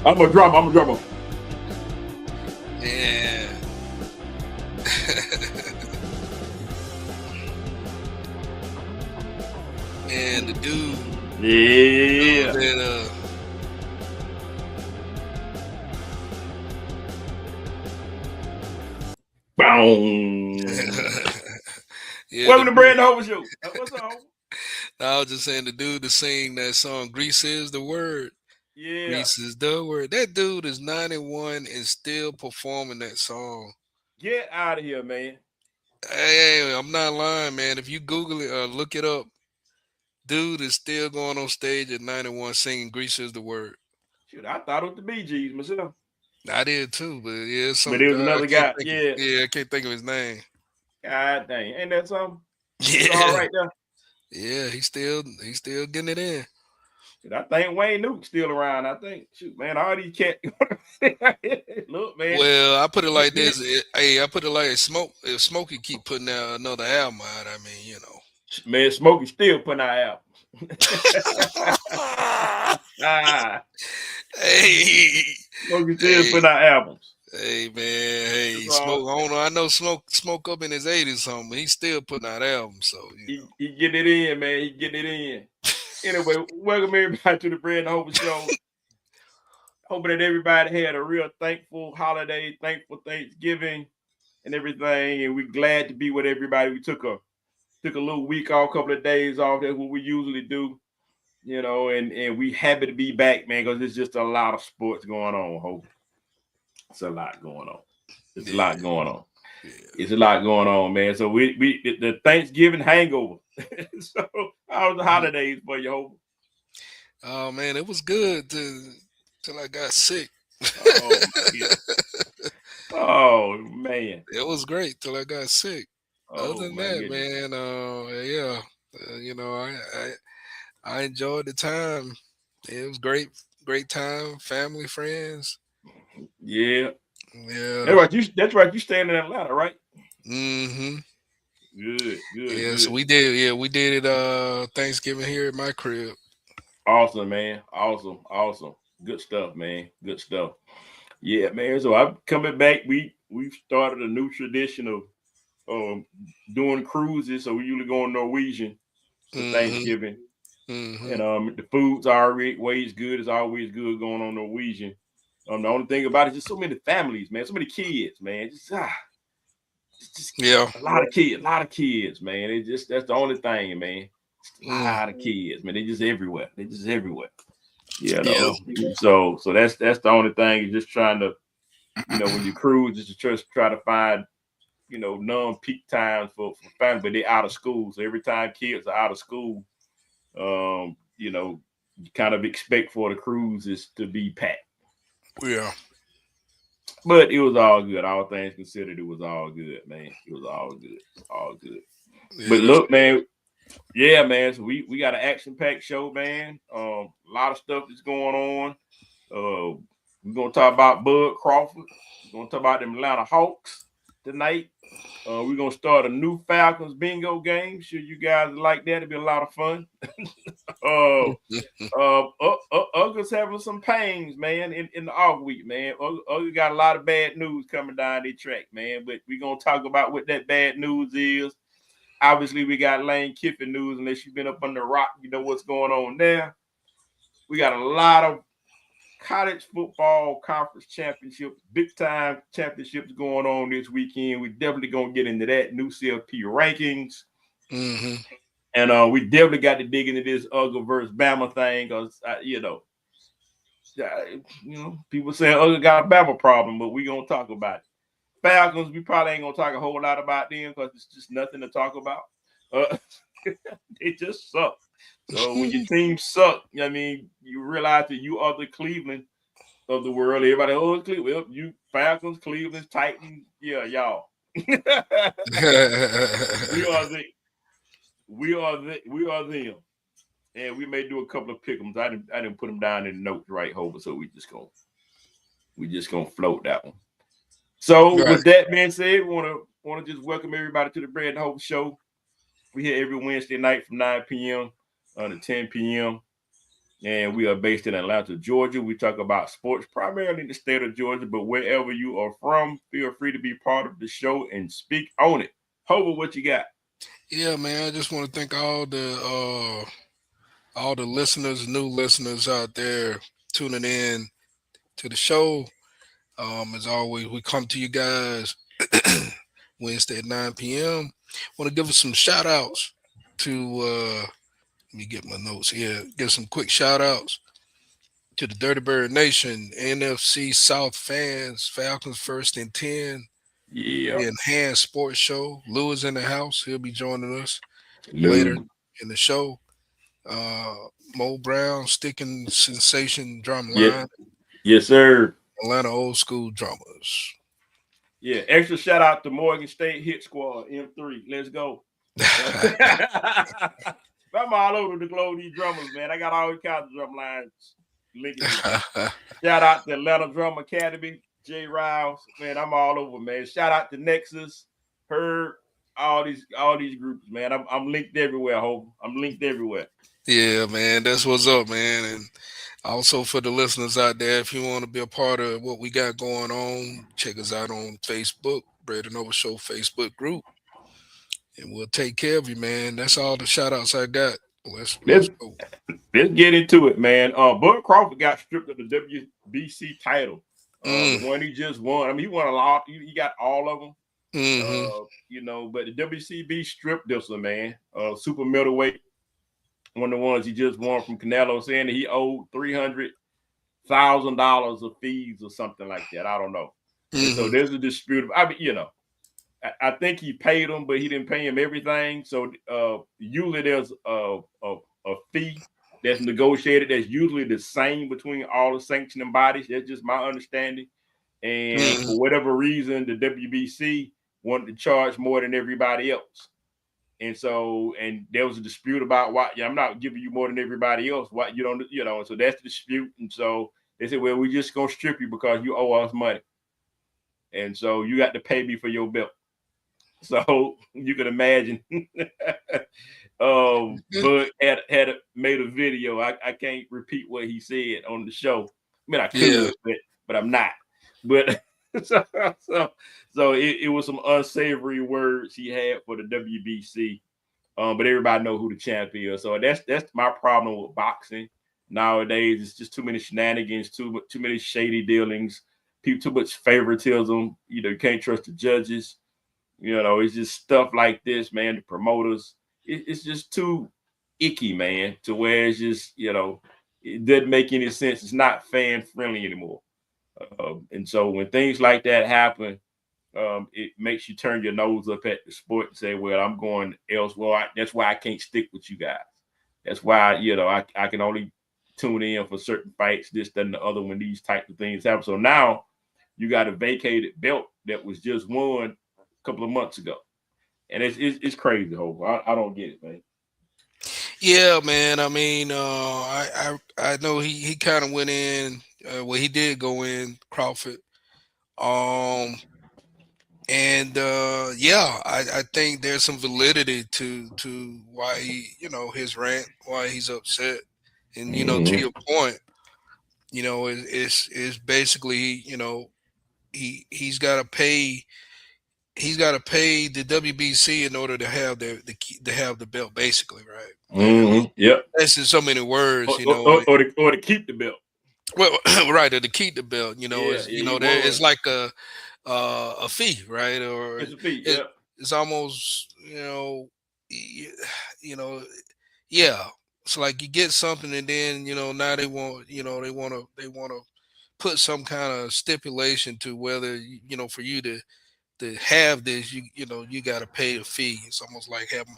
I'm a drummer. I'm a drummer. Yeah. And the dude Yeah. that Boom. yeah, the Welcome to dude. Brandon Hova Show. What's up? I was just saying the dude to sing that song, Grease is the word. Yeah. Grease is the word. That dude is 91 and still performing that song. Get out of here, man. Hey, I'm not lying, man. If you Google it or look it up, dude is still going on stage at 91 singing Grease is the word. Shoot, I thought it was the Bee Gees myself. I did too, but yeah, But some there was guy I another can't guy. think of. Yeah. Yeah, I can't think of his name. God dang. Ain't that something? It's all Yeah, right there. yeah, he's still getting it in. Shoot, I think Wayne Newton's still around. I think. Shoot, man, all these cats. Look, man. Well, I put it like Get, this. Hey, I put it like Smoke. If Smokey keep putting out another album out, I mean, man, Smokey still putting out albums. Ah, hey, Smokey still hey, putting out albums. hey, man, hey, That's Smoke. all. I don't know. I know Smoke up in his 80s, something. But he's still putting out albums, so He getting it in, man. He getting it in. Anyway, welcome everybody to the Brandon Hova Show. Hoping that everybody had a real thankful holiday, thankful Thanksgiving, and everything. And we're glad to be with everybody. We took a little week off, couple of days off. That's what we usually do, and we happy to be back, man, because there's just a lot of sports going on. Hope it's a lot going on. It's a lot going on. yeah. It's a lot going on, man. So we the Thanksgiving hangover. So how was the holidays for you, Hope? Oh man, it was good till I got sick. Oh my goodness. Oh man. It was great till I got sick. Other Oh than my that, goodness. man, yeah, I enjoyed the time. It was great time, family, friends. Yeah. Yeah. That's right. You staying in Atlanta, right? Mm-hmm. Good, good, Yeah. So good. we did it Thanksgiving here at my crib. Awesome, man. Awesome, awesome. Good stuff, man. Good stuff. Yeah, man. So I'm coming back. We've started a new tradition of um doing cruises. So we usually go on Norwegian for Mm-hmm. Thanksgiving. Mm-hmm. And the food's always good. It's always good going on Norwegian. The only thing about it is just so many families, man. So many kids, man. Just Yeah. a lot of kids, man. It just that's the only thing, man. Just a Mm. lot of kids, man. They just everywhere. They just everywhere. Yeah. So that's the only thing. You're just trying to, when you cruise, just to try to find, non-peak times for family, but they're out of school. So every time kids are out of school, you kind of expect for the cruises to be packed. Yeah. But it was all good. All things considered, it was all good, man. It was all good. All good. Yeah. But look, man, yeah, man. So we got an action-packed show, man. A lot of stuff that's going on. We're gonna talk about Bud Crawford. We're gonna talk about them Atlanta Hawks tonight. We're gonna start a new Falcons bingo game. Sure you guys like that. It'll be a lot of fun. uh, Uga's having some pains, man, in the off week, man. Uga got a lot of bad news coming down the track, man. But we're gonna talk about what that bad news is. Obviously, we got Lane Kiffin news. Unless you've been up on the rock, you know what's going on there. We got a lot of college football conference championships, big time championships going on this weekend. We definitely gonna get into that new CFP rankings. Mm-hmm. And we definitely got to dig into this Uga versus Bama thing because people saying Uga got a Bama problem, but we gonna talk about it. Falcons, we probably ain't gonna talk a whole lot about them because it's just nothing to talk about. Uh, they just suck. So when your team suck, I mean, you realize that you are the Cleveland of the world. Everybody, oh, Cleveland, well, you Falcons, Cleveland, Titans, yeah, y'all. we are the we are them, and we may do a couple of pick'ems. I didn't put them down in the notes right, Hover. So we just gonna float that one. So with that being said, we want to just welcome everybody to the Brad Hope Show. We here every Wednesday night from 9 p.m. to 10 p.m. And we are based in Atlanta, Georgia. We talk about sports primarily in the state of Georgia, but wherever you are from, feel free to be part of the show and speak on it. Hover, what you got? Yeah, man. I just want to thank all the listeners, new listeners out there tuning in to the show. As always, we come to you guys Wednesday at 9 p.m. Want to give us some shout outs to let me get my notes here. Give some quick shout outs to the Dirty Bird Nation, NFC South fans, Falcons First and 10, Yeah. Enhanced Sports Show. Lewis in the house. He'll be joining us later in the show. Mo Brown, Sticking Sensation Drum Line. Yes, sir. Atlanta Old School Drummers. Yeah, extra shout out to Morgan State Hit Squad, M3. Let's go. I'm all over the globe, these drummers, man. I got all kinds of drum lines. Shout out to Atlanta Drum Academy, Jay Riles. Man, I'm all over, man. Shout out to Nexus, Herb, all these groups, man. I'm linked everywhere, Hope. I'm linked everywhere. Yeah, man. That's what's up, man. And also for the listeners out there, if you want to be a part of what we got going on, check us out on Facebook, Bread and Over Show Facebook group. And we'll take care of you, man. That's all the shout outs I got. Let's go. Let's get into it, man. Bud Crawford got stripped of the WBC title. The one he just won. I mean, he won a lot. He got all of them. Mm-hmm. But the WCB stripped this one, man. Super middleweight. One of the ones he just won from Canelo, saying that he owed $300,000 of fees or something like that. I don't know. Mm-hmm. So there's a dispute. I mean, I think he paid him, but he didn't pay him everything. So usually there's a fee that's negotiated that's usually the same between all the sanctioning bodies. That's just my understanding. And for whatever reason, the WBC wanted to charge more than everybody else. And there was a dispute about why I'm not giving you more than everybody else. Why you don't, and so that's the dispute. And so they said, well, we're just going to strip you because you owe us money. And so you got to pay me for your belt. So you can imagine Bud had made a video. I can't repeat what he said on the show. I mean, I could, but I'm not. But so it was some unsavory words he had for the WBC. But everybody know who the champion is. So that's my problem with boxing nowadays. It's just too many shenanigans, too many shady dealings, too much favoritism. You can't trust the judges. It's just stuff like this, man. The promoters, it's just too icky, man, to where it's just, it doesn't make any sense. It's not fan friendly anymore. And so when things like that happen, it makes you turn your nose up at the sport and say, well, I'm going elsewhere. That's why I can't stick with you guys. That's why, I can only tune in for certain fights, this, that, and the other when these types of things happen. So now you got a vacated belt that was just won couple of months ago, and it's crazy. Hope I don't get it, man. Yeah, man. I mean, I know he kind of went in. He did go in, Crawford. I think there's some validity to why he, his rant, why he's upset, and to your point, it's basically, he's got to pay. He's got to pay the WBC in order to have the belt, basically, right? Mm-hmm. Yep. That's in so many words, or to keep the belt. Well, right, or to keep the belt, it's like a fee, right? Or it's a fee. It's almost, It's like you get something, and then now they want to put some kind of stipulation to whether for you to have this, you got to pay a fee. It's almost like having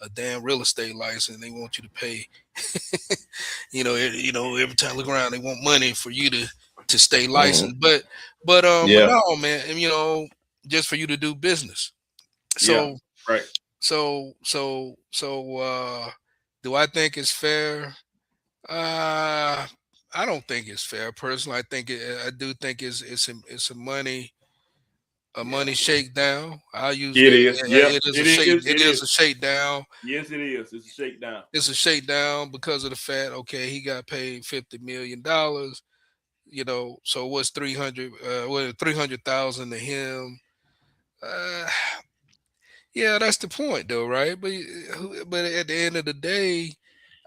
a damn real estate license. They want you to pay. Every time I look around, they want money for you to stay licensed. But no, man, just for you to do business. So right. do I think it's fair? I don't think it's fair. Personally, I do think it's a money shakedown. I'll use It that. is. Yep. It is a It shake. is. It It is is. a shakedown. Yes, it is. It's a shakedown. It's a shakedown because of the fact. Okay, he got paid $50 million. So what's 300? What 300,000 to him? Uh, yeah, that's the point, though, right? But at the end of the day,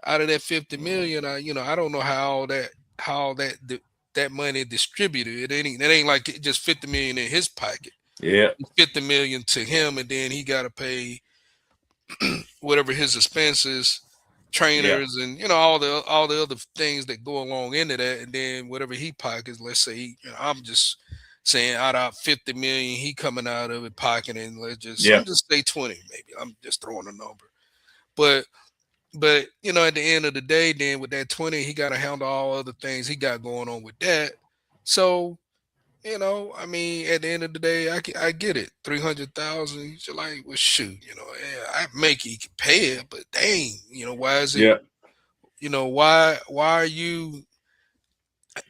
out of that 50 million, I don't know how that money distributed. It ain't like it just 50 million in his pocket. Yeah. 50 million to him, and then he got to pay whatever his expenses, Yeah. trainers, and all the other things that go along into that, and then whatever he pockets. Let's say I'm just saying out of 50 million, he coming out of it pocketing. Yeah. I'm just say 20, maybe. I'm just throwing a number, but at the end of the day, then with that 20, he got to handle all other things he got going on with that. So I mean, at the end of the day, I get it. 300,000. You're like, well, shoot, yeah, I make it, you can pay it, but dang, why is it? Yeah. Why are you?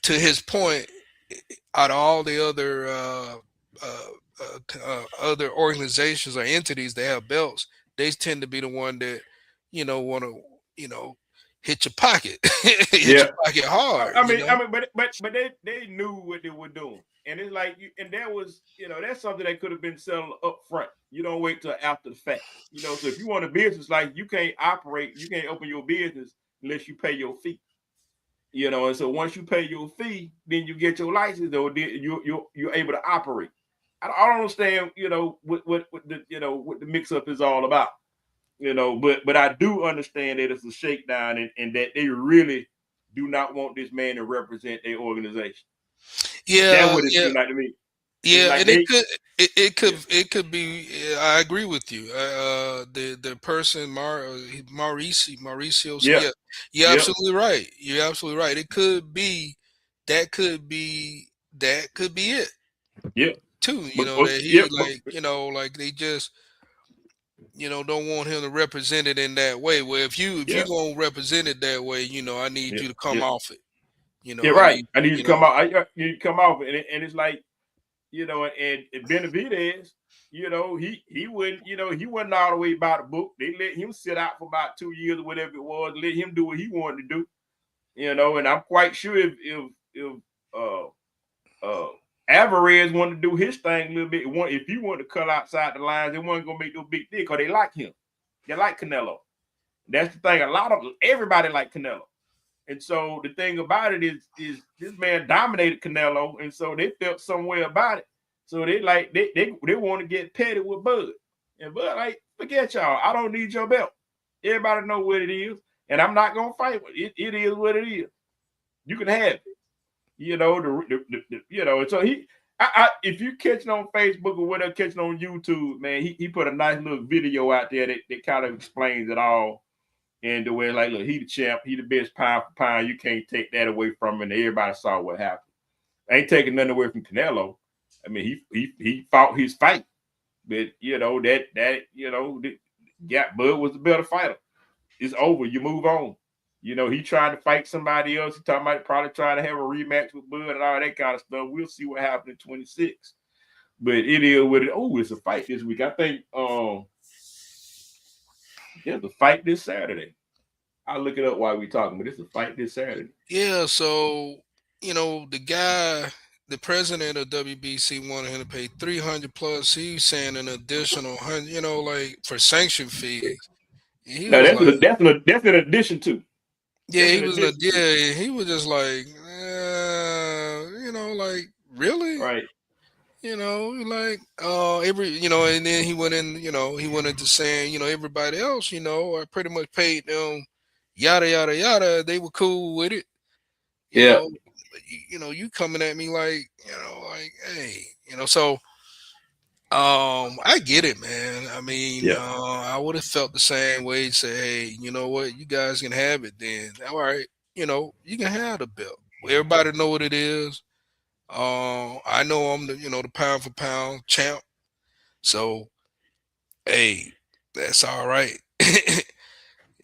To his point, out of all the other organizations or entities that have belts, they tend to be the one that want to you know hit your pocket, hit Yeah. your pocket hard. But they knew what they were doing, and it's like, and that was, that's something that could have been settled up front. You don't wait till after the fact. So if you want a business, like, you can't open your business unless you pay your fee. And so once you pay your fee, then you get your license, or you're able to operate. I don't understand, what the mix up is all about. But I do understand that it's a shakedown, and that they really do not want this man to represent their organization. That's Yeah, what it yeah, seems like to me. It's yeah, like and it they, could it, it could yeah, it could be. I agree with you. The person Mauricio. yeah, Yeah, you're yeah, absolutely right. You're absolutely right. It could be that could be it yeah. too. But That yeah, he like they just don't want him to represent it in that way. Well, if you yeah, gonna represent it that way, I need yeah, you to come yeah, off it. yeah. I Right. need I need to you come know. out. I need to come off, and it's like, and Benavidez, he wouldn't, he wasn't all the way about the book. They let him sit out for about 2 years or whatever it was, let him do what he wanted to do. And I'm quite sure if uh uh Alvarez wanted to do his thing a little bit, if he wanted to cut outside the lines, they wasn't gonna make no big deal because they like him. They like Canelo. That's the thing. Everybody like Canelo. And so the thing about it is this man dominated Canelo, and so they felt some way about it. So they want to get petty with Bud. And Bud, like, forget y'all. I don't need your belt. Everybody know what it is, and I'm not gonna fight with it. It is what it is. You can have it. And so if you catching on Facebook or whatever, catching on YouTube, man, he put a nice little video out there that kind of explains it all. And the way, like, look, he the champ, he the best pound for pound. You can't take that away from him. And everybody saw what happened. I ain't taking nothing away from Canelo. I mean, he fought his fight, but Bud was the better fighter. It's over. You move on. He tried to fight somebody else. He talking about probably trying to have a rematch with Bud and all that kind of stuff. We'll see what happens in 26. But it is what it. Oh, it's a fight this week. I think there's a fight this Saturday. I'll look it up while we talking, but it's a fight this Saturday. Yeah, so the president of WBC wanted him to pay 300 plus. He's saying an additional 100, like for sanction fees. And he No, was that's like, that's an addition to. yeah, That's he an was addition to. yeah, he was just like, like really, Right. like every, and then he went into saying, everybody else, I pretty much paid them, yada yada yada. They were cool with it. you Yeah. know, you coming at me like, like, hey, so I get it, man. I mean, Yeah. I would have felt the same way. Say, hey, you know what, you guys can have it then. All right, you can have the belt. Everybody know what it is. I know I'm the pound for pound champ. So, hey, that's all right.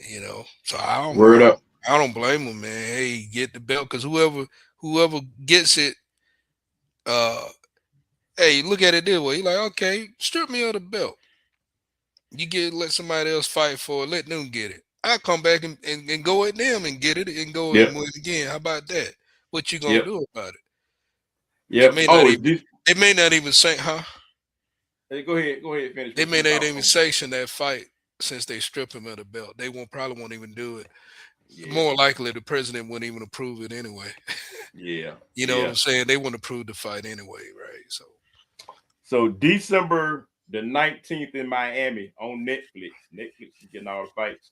You know, so Word up. I don't blame him, man. Hey, get the belt because whoever gets it, uh, hey, look at it this way. You like, okay, strip me of the belt. You let somebody else fight for it. Let them get it. I come back and go at them and get it and go and Yep. win again. How about that? What you gonna Yep. do about it? They Yep. may not Oh, even. They may not even say, huh? hey, go ahead. Go ahead. Finish They what you may were not talking even about. sanction that fight since they strip him of the belt. They probably won't even do it. Yeah. More likely, the president wouldn't even approve it anyway. Yeah. You know what Yeah. I'm saying? They wouldn't approve the fight anyway, right? So December the 19th in Miami on Netflix. Netflix is getting all the fights.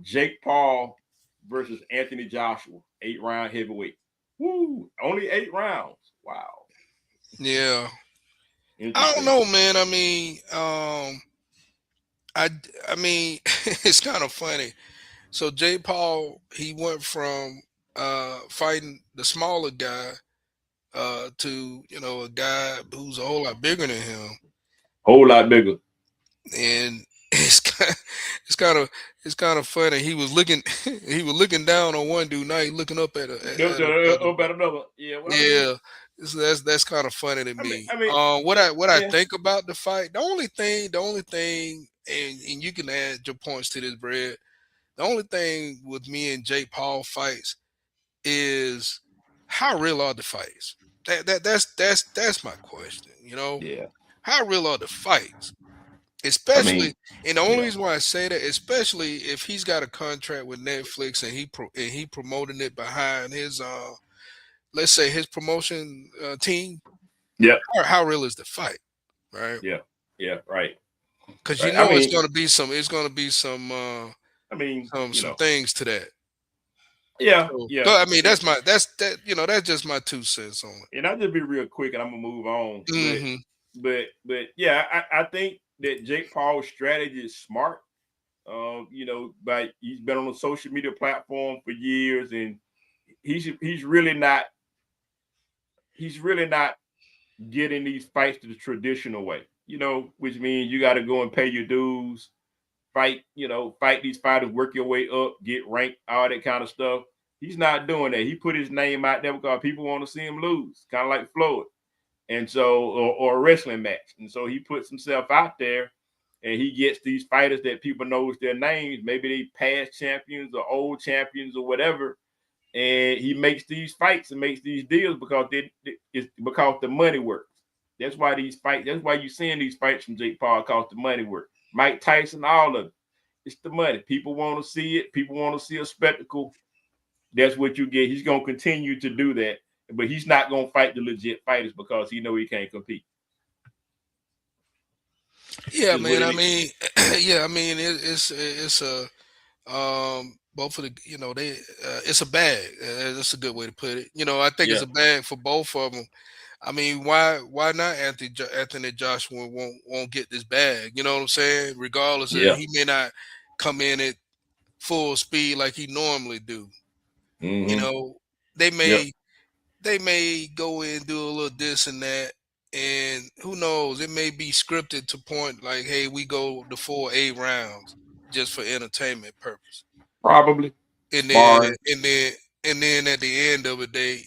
Jake Paul versus Anthony Joshua, 8-round heavyweight. Woo! Only 8 rounds. Wow. Yeah, I don't Interesting. know, man. I I mean, it's kind of funny. So Jay Paul, he went from fighting the smaller guy to a guy who's a whole lot bigger than him, Whole lot bigger. and it's kind of it's kind of funny. He was looking he was looking down on one dude. Now he's looking up at About another. Yeah. Well, yeah. So that's kind of funny to me. I mean, What I yeah. think about the fight, the only thing, and you can add your points to this, Brad. The only thing with me and Jake Paul fights is how real are the fights? That's my question. Yeah. How real are the fights? I Especially, mean, and the only yeah. reason why I say that, especially if he's got a contract with Netflix and he promoting it behind his let's say his promotion team. Yeah. How real is the fight, right? Yeah. Yeah. Right. Because Right. I mean, it's gonna be some you know, things to that. yeah. So, Yeah. but I mean, that's just my 2 cents on it. And I'll just be real quick and I'm gonna move on. Hmm. But yeah, I think that Jake Paul's strategy is smart. But he's been on a social media platform for years, and he's really not getting these fights the traditional way. Which means you got to go and pay your dues, fight these fighters, work your way up, get ranked, all that kind of stuff. He's not doing that. He put his name out there because people want to see him lose, kind of like Floyd, and so or a wrestling match. And so he puts himself out there and he gets these fighters that people knows their names, maybe they past champions or old champions or whatever, and he makes these fights and makes these deals it's because the money works. That's why that's why you're seeing these fights from Jake Paul, because the money works. Mike Tyson, all of it. It's the money. People want to see it. People want to see a spectacle. That's what you get. He's gonna continue to do that, but he's not gonna fight the legit fighters because he know he can't compete. Yeah, Is what man. it I is. mean, yeah, I mean, it's a both of the it's a bag. That's a good way to put it. I think it's Yeah, a bag for both of them. I mean, why not Anthony Joshua won't get this bag? You know what I'm saying? Regardless of yeah, he may not come in at full speed like he normally do. You mm-hmm. know, they Yep, may they may go in and do a little this and that, and who knows? It may be scripted to point like, hey, we go the full 8 rounds just for entertainment purpose, probably and then sparring. and then and then at the end of it, they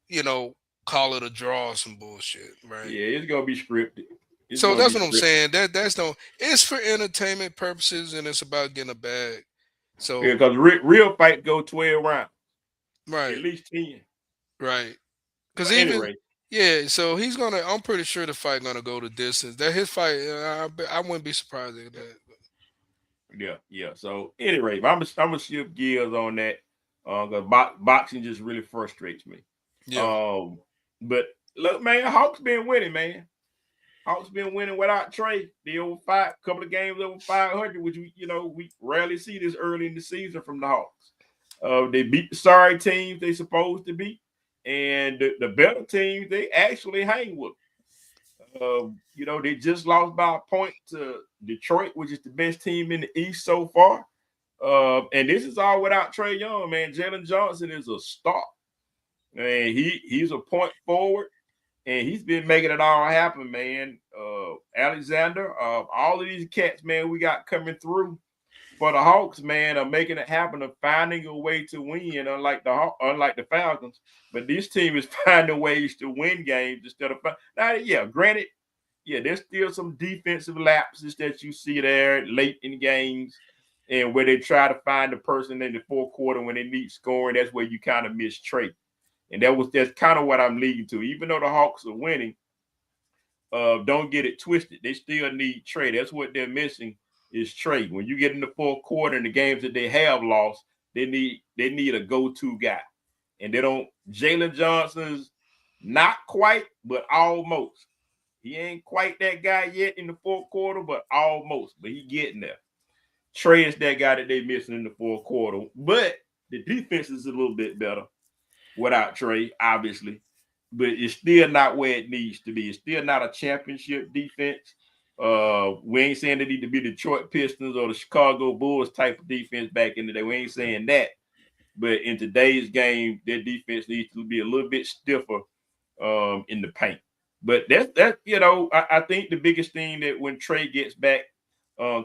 you know call it a draw or some bullshit, right? Yeah, it's gonna be scripted. It's So gonna that's be what I'm scripted. saying. That's no. It's for entertainment purposes, and it's about getting a bag. Yeah, So because real fight go 12 rounds, at right, least 10. right. Because But even anyway, yeah, so he's gonna. I'm pretty sure the fight gonna go the distance. That his fight. I wouldn't be surprised at that. yeah, yeah. So anyway, I'm gonna shift gears on that. Because boxing just really frustrates me. Yeah, Um, but look, man, Hawks been winning, man. Hawks been winning without Trey. The over couple of games over 500, which we rarely see this early in the season from the Hawks. They beat the sorry teams they supposed to beat, and the better teams they actually hang with. They just lost by a point to Detroit, which is the best team in the East so far. And this is all without Trey Young, man. Jalen Johnson is a star. And he's a point forward. and he's been making it all happen, man. Alexander, all of these cats, man, we got coming through for the Hawks, man, are making it happen, of finding a way to win, unlike the Falcons. But this team is finding ways to win games instead of now. Yeah, granted, yeah, there's still some defensive lapses that you see there late in games, and where they try to find the person in the fourth quarter when they need scoring. That's where you kind of miss Trey, and that's kind of what I'm leading to. Even though the Hawks are winning, don't get it twisted. They still need Trey. That's what they're missing is Trey. When you get in the fourth quarter in the games that they have lost, they need a go-to guy. And they don't. Jalen Johnson's not quite, but almost. He ain't quite that guy yet in the fourth quarter, but almost. But he getting there. Trey is that guy that they missing in the fourth quarter. But the defense is a little bit better without Trey, obviously. But it's still not where it needs to be. It's still not a championship defense. We ain't saying they need to be the Detroit Pistons or the Chicago Bulls type of defense back in the day. We ain't saying that. But in today's game, their defense needs to be a little bit stiffer in the paint. But that's I think the biggest thing that when Trey gets back,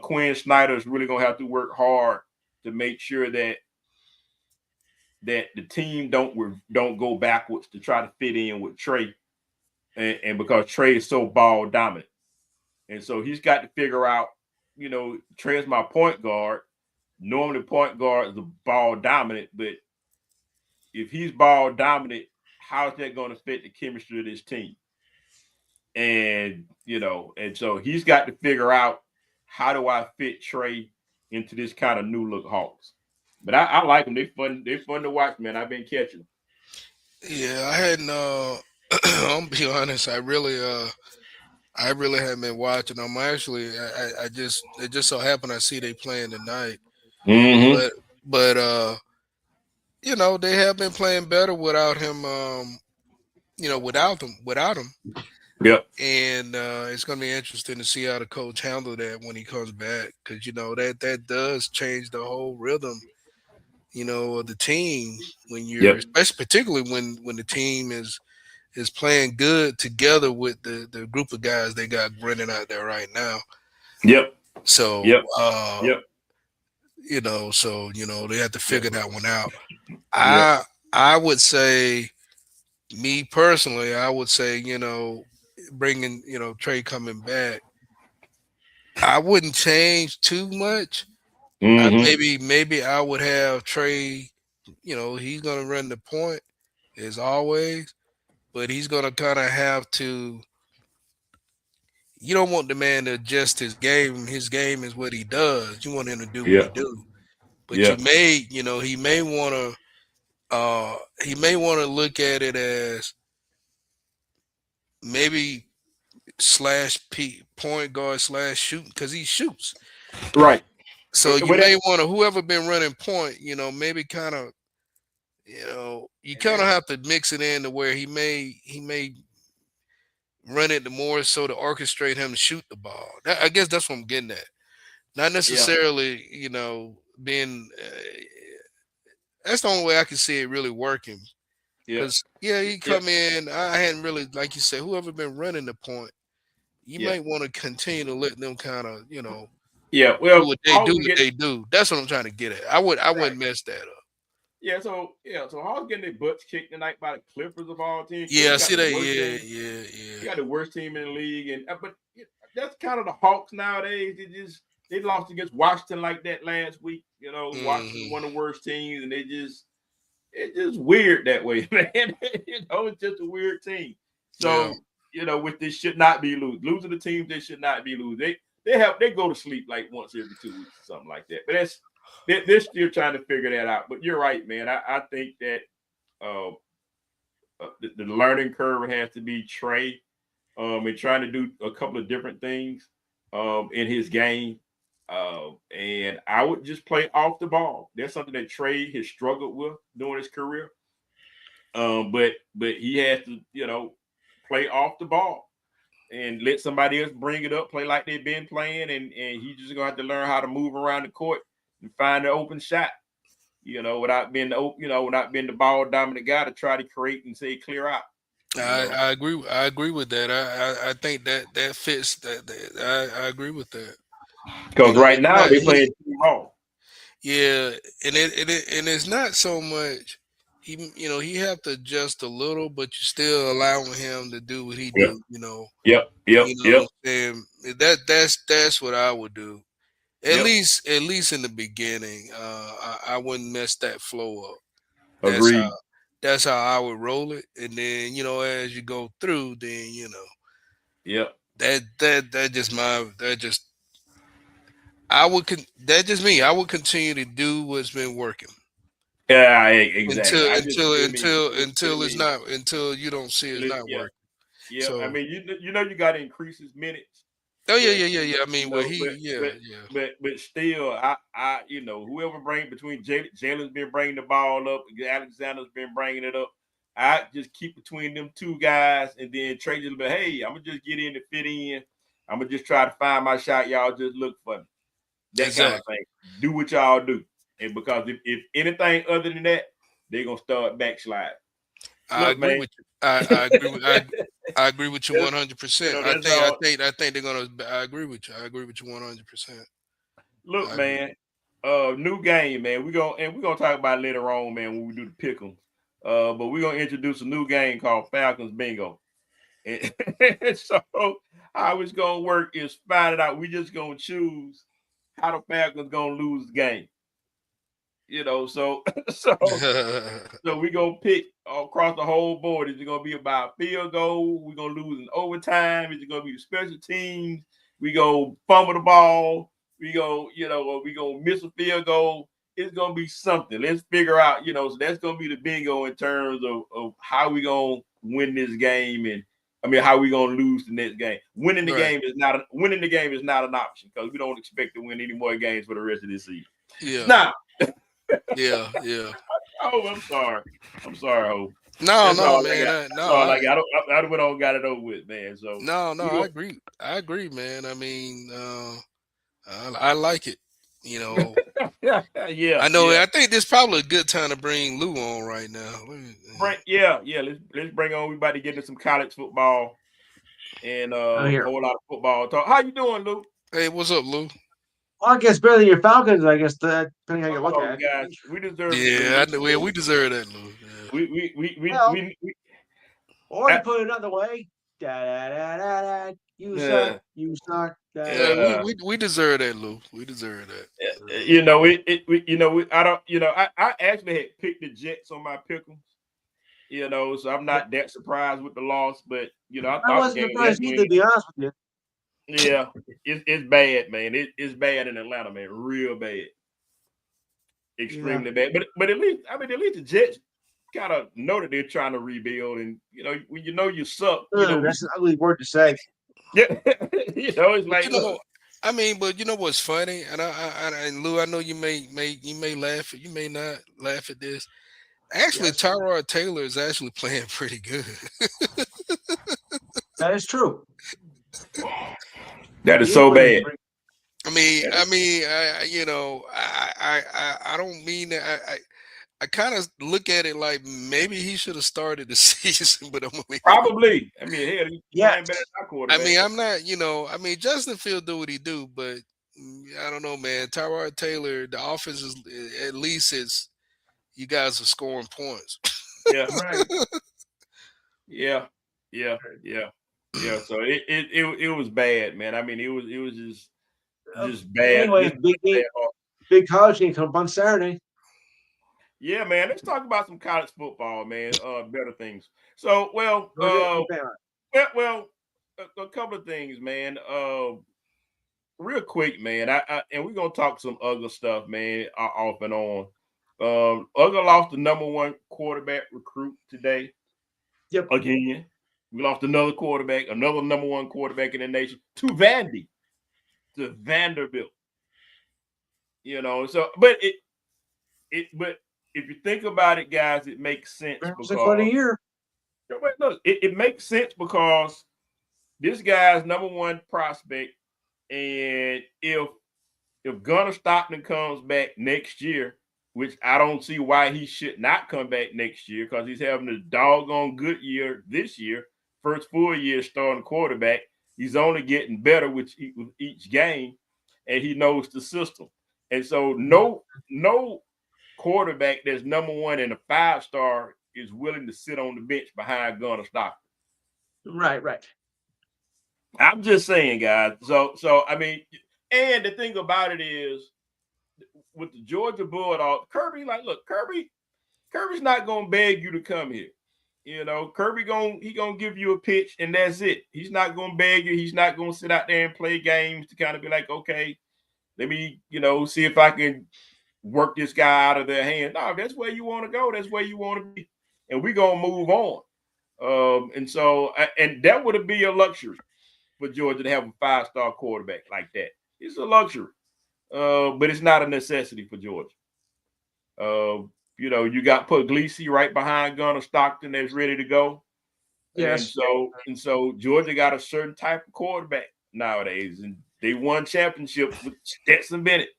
Quinn Snyder is really gonna have to work hard to make sure that the team don't go backwards to try to fit in with Trey, and because Trey is so ball dominant. And so he's got to figure out, Trey is my point guard. Normally, point guard is a ball dominant, but if he's ball dominant, how is that going to fit the chemistry of this team? And so he's got to figure out, how do I fit Trey into this kind of new look Hawks? But I like them. They're fun to watch, man. I've been catching them. Yeah, I hadn't. I'll be honest. I really haven't been watching them. Actually, it just so happened I see they playing tonight. Mm-hmm. But they have been playing better without him. Without him. Yep. And it's going to be interesting to see how the coach handle that when he comes back, because that does change the whole rhythm, of the team when you're, especially particularly when the team is playing good together with the group of guys they got running out there right now. Yep. So yep. They have to figure that one out. I would say, me personally, I would say, bringing, Trey coming back, I wouldn't change too much. Maybe I would have Trey, he's going to run the point as always, but he's going to kind of have to, you don't want the man to adjust his game. His game is what he does. You want him to do what he do. But he may want to look at it as maybe point guard / shooting, because he shoots. Right. So you may want to, whoever been running point, maybe kind of, you kind of have to mix it in to where he may run it more so to orchestrate him to shoot the ball. I guess that's what I'm getting at. Not necessarily, being. That's the only way I can see it really working. Because he come in. I hadn't really, like you said, whoever been running the point, you might want to continue to let them kind of, do what they do. That's what I'm trying to get at. I wouldn't mess that up. So Hawks getting their butts kicked tonight by the Clippers of all teams. Yeah, I see that. Yeah. You got the worst team in the league, but that's kind of the Hawks nowadays. They lost against Washington like that last week. Washington one of the worst teams, and it's just weird that way, man. It's just a weird team. So with this should not be losing the teams they should not be losing. They go to sleep like once every 2 weeks or something like that. But they're still trying to figure that out. But you're right, man. I think that the learning curve has to be Trey, and trying to do a couple of different things in his game. And I would just play off the ball. That's something that Trey has struggled with during his career. But he has to, play off the ball and let somebody else bring it up, play like they've been playing, and he's just gonna have to learn how to move around the court and find an open shot, without being the ball dominant guy to try to create and say clear out. I agree. I agree with that. I think that fits. I agree with that. Because And right it's now not they playing too hard. yeah, and it's not so much. He have to adjust a little, but you still allowing him to do what he Yep, do. yep, yep, You know yep, what I'm saying? That's what I would do. yep. At least in the beginning, I wouldn't mess that flow up. That's how Agreed. that's how I would roll it. And then as you go through, then Yep. that just my that just I would that just me. I would continue to do what's been working Yeah, exactly. I just until it's not until you don't see it's not yeah, working. yeah. I So mean, you got to increase his minutes, oh but yeah. I mean, well he but still, whoever bring between Jalen's been bringing the ball up, Alexander's been bringing it up. I just keep between them two guys, and then Trey just be, hey, I'm gonna just get in to fit in. I'm gonna just try to find my shot. Y'all just look for me. That kind of exactly. thing. Do what y'all do, and because if anything other than that, they're gonna start backsliding. I Look, agree man. with you. I agree with I agree with you 100%. That's all. I think they're gonna. I agree with you. I agree with you 100%. Look, I agree. man. New game, man. We're gonna talk about it later on, man, when we do the pick'em. But we're gonna introduce a new game called Falcons Bingo. And so how it's gonna work is find it out. We just gonna choose how the Falcons gonna lose the game. So so So we're gonna pick across the whole board. Is it gonna be about field goal? We're gonna lose in overtime. Is it gonna be the special teams? We go fumble the ball. Or we gonna miss a field goal. It's gonna be something. Let's figure out, so that's gonna be the bingo in terms of how we gonna win this game, and I mean how we gonna lose the next game. Right. Winning the game is not an option because we don't expect to win any more games for the rest of this season. Yeah. Now, Yeah. oh, I'm sorry. I'm sorry, Ho. No, That's no, all I man. got. That's all I got. I went on, got it over with, man. So No, we I go. agree. I agree, man. I mean, I like it. You know, yeah, I know. yeah. I think this probably a good time to bring Lou on right now. Yeah. Let's bring on. We about to get into some college football and a whole lot of football talk. How you doing, Luke? Hey, what's up, Lou? Well, I guess better than your Falcons, I guess, depending how you look Oh, at guys, it. we deserve it, Yeah, Luke. I know. We deserve that, Lou. Yeah. Well, We or to put it another way, da da da da da, you suck, uh, you suck. Da, Yeah, da, da. we deserve that, Lou. We deserve that. I don't, I actually had picked the Jets on my pick'em. So I'm not that surprised with the loss, but I I thought the wasn't game was left surprised either, wing. to be honest with you. Yeah, it's bad, man. It's bad in Atlanta, man. Real bad, Yeah. extremely bad. But at least the Jets kind of know that they're trying to rebuild, and when you suck, That's an ugly word to say. yeah, it's But like look, I mean, but you know what's funny, and Lou, I know you may laugh, you may not laugh at this. Actually, Yes, Tyrod Taylor is actually playing pretty good. that is true. that He is is so playing bad. pretty. I don't mean that. I kind of look at it like maybe he should have started the season, but I'm gonna leave it. Probably. I mean, hell, he's Yes. playing better than our I quarterback. mean, I'm not, Justin Field do what he do, but I don't know, man. Tyrod Taylor, the offense is at least you guys are scoring points. Yeah, Right. yeah, yeah, yeah, yeah. So it was bad, man. I mean, it was just bad. Anyway, Just big game, bad. big college game coming up on Saturday. Yeah, man. Let's talk about some college football, man. Better things. So, Georgia, Alabama. a couple of things, man. Real quick, man. And we're gonna talk some other stuff, man, off and on. Uga lost the number one quarterback recruit today. Yep. Again, we lost another quarterback, another number one quarterback in the nation to Vandy, to Vanderbilt. So but if you think about it, guys, it makes sense For the because year. look, it makes sense because this guy's number one prospect, and if Gunnar Stockton comes back next year, which I don't see why he should not come back next year because he's having a doggone good year this year. First full year starting quarterback. He's only getting better with each game, and he knows the system. And so no quarterback that's number one and a 5-star is willing to sit on the bench behind Gunnar Stockton. Right. I'm just saying, guys. So I mean, and the thing about it is, with the Georgia Bulldogs, Kirby's not gonna beg you to come here. You know, Kirby gonna give you a pitch and that's it. He's not gonna beg you. He's not gonna sit out there and play games to kind of be like, okay, let me, see if I can work this guy out of their hands. No, that's where you want to go. That's where you want to be, and we're gonna move on. And that would be a luxury for Georgia to have a 5-star quarterback like that. It's a luxury, but it's not a necessity for Georgia. You got Puglisi right behind Gunnar Stockton that's ready to go. Yes. And so Georgia got a certain type of quarterback nowadays, and they won championships with Stetson Bennett.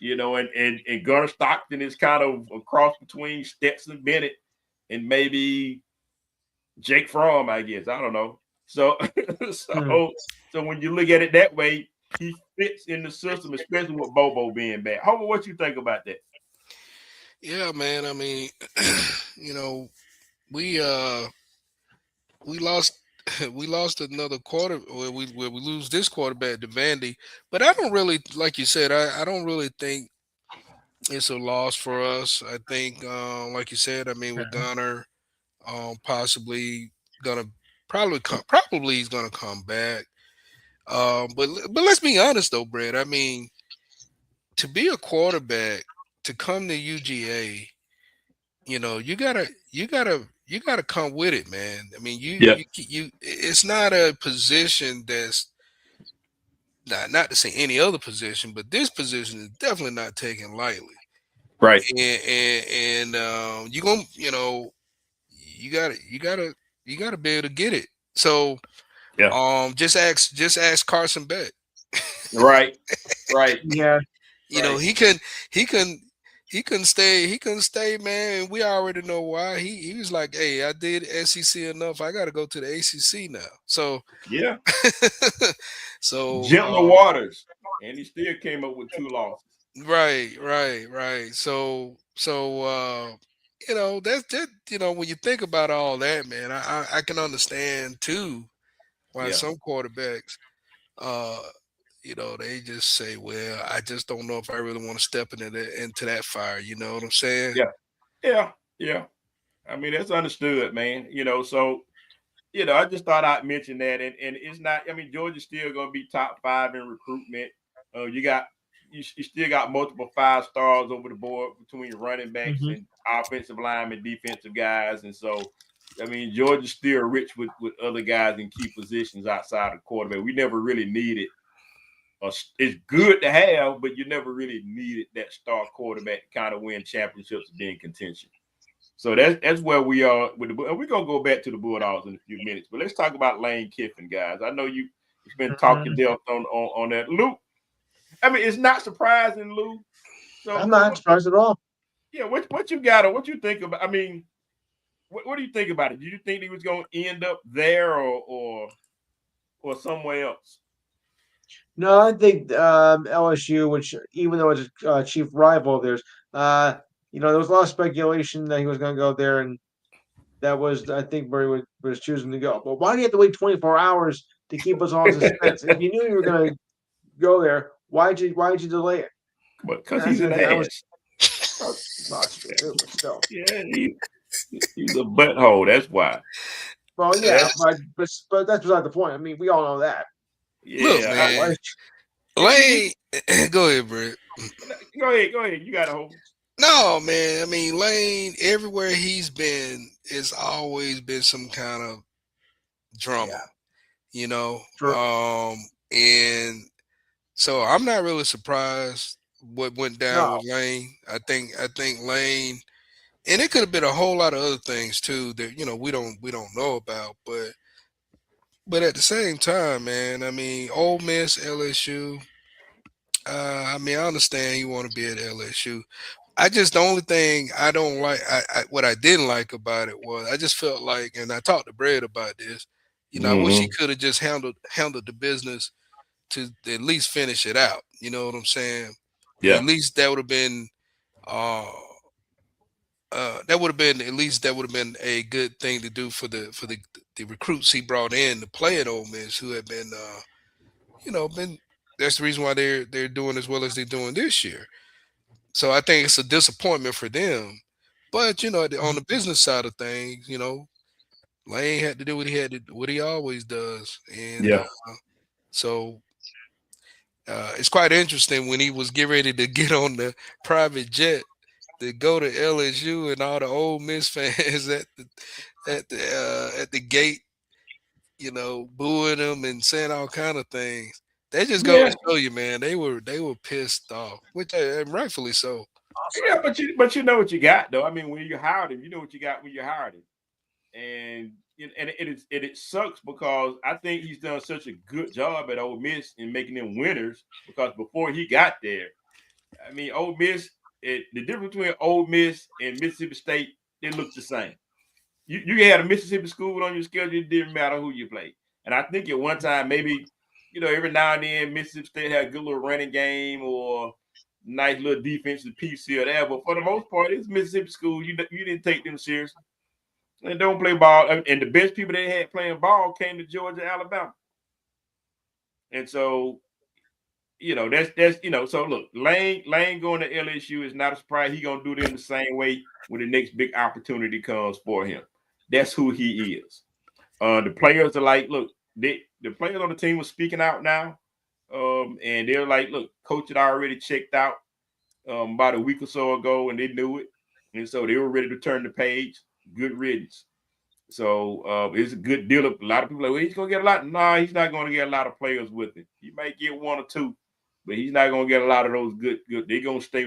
And Gunnar Stockton is kind of a cross between Stetson Bennett and maybe Jake Fromm, I guess. I don't know. So when you look at it that way, he fits in the system, especially with Bobo being back. Homer, what you think about that? Yeah, man. I mean, we lost another quarter where we lose this quarterback to Vandy, but I don't really, like you said, I don't really think it's a loss for us. I think, like you said, I mean, with Gunnar, possibly gonna probably he's gonna come back. But let's be honest though, Brett. I mean, to be a quarterback, to come to UGA, you gotta come with it, man. I mean, you it's not a position that's not to say any other position, but this position is definitely not taken lightly. Right. And you gonna, you gotta be able to get it. So just ask Carson Beck. Right. Yeah. He couldn't stay, man. We already know why. He was like, hey, I did SEC enough. I gotta go to the ACC now. So yeah. So gentler waters. And he still came up with 2 losses. Right. So that's when you think about all that, man, I can understand too why some quarterbacks they just say, well, I just don't know if I really want to step into that fire, you know what I'm saying? Yeah. I mean, that's understood, man. So I just thought I'd mention that, and it's not. I mean, Georgia's still going to be top 5 in recruitment. You still got multiple 5-stars over the board between running backs and offensive linemen, defensive guys, and so I mean, Georgia's still rich with other guys in key positions outside of quarterback. We never really needed. It's good to have, but you never really needed that star quarterback to kind of win championships and be in contention. So that's where we are with the. And we're gonna go back to the Bulldogs in a few minutes, but let's talk about Lane Kiffin, guys. I know you've been talking depth on that, Luke. I mean, it's not surprising, Lou. So I'm not surprised at all. Yeah, what you got or what you think about? I mean, what do you think about it? Do you think he was going to end up there or somewhere else? No, I think LSU, which even though it's a chief rival of theirs, there was a lot of speculation that he was going to go there, and that was, I think, where he was choosing to go. But why do you have to wait 24 hours to keep us all in suspense? If you knew you were going to go there, why'd you delay it? Because he's an ass. Not true, but still. Yeah, he's a butthole. That's why. Well, yeah, but that's beside the point. I mean, we all know that. Yeah, look, man. Lane, go ahead, Brett. Go ahead. You got a hold. No, man. I mean, Lane, everywhere he's been, it's always been some kind of drama, Sure. And so I'm not really surprised what went down with Lane. I think Lane, and it could have been a whole lot of other things too that we don't know about, but at the same time, man, I mean, Ole Miss, LSU. I mean, I understand you want to be at LSU. the only thing I don't like, what I didn't like about it was I just felt like, and I talked to Brad about this. I wish he could have just handled the business to at least finish it out. You know what I'm saying? Yeah. At least that would have been, uh, at least that would have been a good thing to do for the recruits he brought in to play at Ole Miss, who have been, been. That's the reason why they're doing as well as they're doing this year. So I think it's a disappointment for them. But on the business side of things, Lane had to do what he always does, and Yeah. so it's quite interesting when he was getting ready to get on the private jet to go to LSU, and all the Ole Miss fans at the gate, booing him and saying all kind of things. They just go Yeah. to show you, man. They were pissed off, which and rightfully so. Yeah, but you know what you got though. I mean, when you hired him, you know what you got when you hired him, and it sucks because I think he's done such a good job at Ole Miss in making them winners. Because before he got there, I mean, Ole Miss, the difference between Ole Miss and Mississippi State, they look the same. You had a Mississippi school on your schedule, it didn't matter who you played. And I think at one time, maybe, every now and then Mississippi State had a good little running game or nice little defensive piece here or there. But for the most part, it's Mississippi school. You didn't take them seriously. They don't play ball. And the best people they had playing ball came to Georgia, Alabama. And so, so look, Lane going to LSU is not a surprise. He's gonna do them the same way when the next big opportunity comes for him. That's who he is. The players are like, look, the players on the team were speaking out now. And they're like, look, coach had already checked out about a week or so ago, and they knew it. And so they were ready to turn the page. Good riddance. So it's a good deal. A lot of people are like, well, he's gonna get a lot. Nah, he's not gonna get a lot of players with him. He might get one or two, but he's not gonna get a lot of those good. They're gonna stay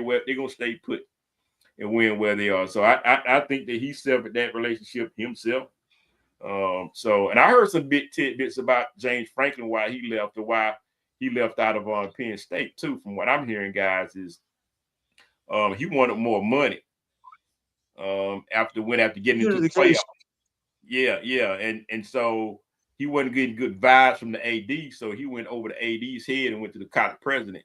put and win where they are. So I think that he severed that relationship himself. And I heard some big tidbits about James Franklin, why he left or why he left out of Penn State too. From what I'm hearing, guys, is he wanted more money after getting into the playoffs. Yeah, and so he wasn't getting good vibes from the AD, so he went over the AD's head and went to the college president.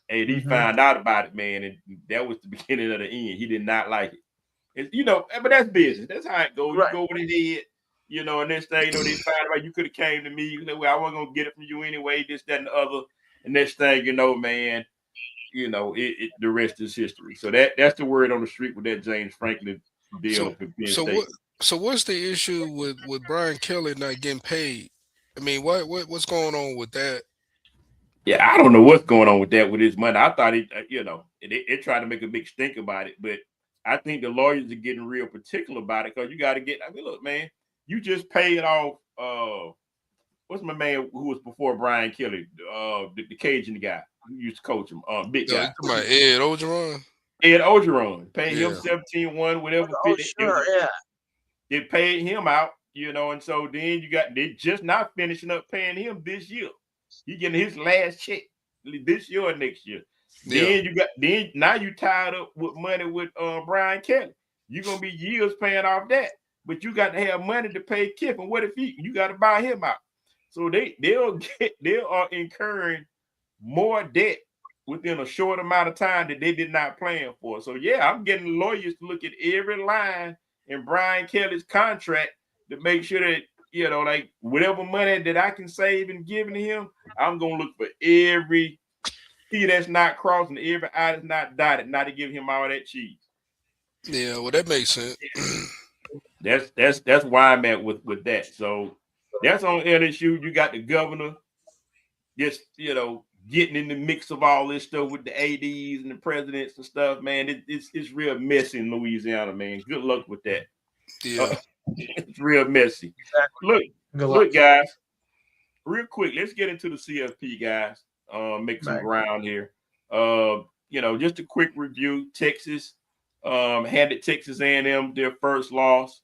AD found out about it, man, and that was the beginning of the end. He did not like it. But that's business. That's how it goes. Right. You go over the head, and next thing they find out you could have came to me. You know, well, I wasn't gonna get it from you anyway. This, that, and the other. And next thing man, the rest is history. So that's the word on the street with that James Franklin deal. So what's the issue with Brian Kelly not getting paid? I mean, what's going on with that? Yeah, I don't know what's going on with that with his money. I thought they tried to make a big stink about it, but I think the lawyers are getting real particular about it because you got to get. I mean, look, man, you just paid off. What's my man who was before Brian Kelly? The Cajun guy who used to coach him. Big guy. Talking about Ed Orgeron. Ed Orgeron, paying him 17-1, whatever. Oh, sure, yeah. They paid him out, and so then they just not finishing up paying him this year. He getting his last check this year or next year. Yeah. Then now you tied up with money with Brian Kelly. You're gonna be years paying off that, but you got to have money to pay Kiffin. What if you got to buy him out? So they are incurring more debt within a short amount of time that they did not plan for. So yeah, I'm getting lawyers to look at every line in Brian Kelly's contract to make sure that like whatever money that I can save and giving to him, I'm gonna look for every T that's not crossing, every I that's not dotted, not to give him all that cheese. Yeah, well, that makes sense. That's why I'm at with that. So that's on LSU. You got the governor just getting in the mix of all this stuff with the ADs and the presidents and stuff, man. It's real messy in Louisiana, man. Good luck with that. Yeah. It's real messy. Exactly. Look, guys, real quick, let's get into the CFP, guys. Make some ground here. Just a quick review. Texas handed Texas A&M their first loss.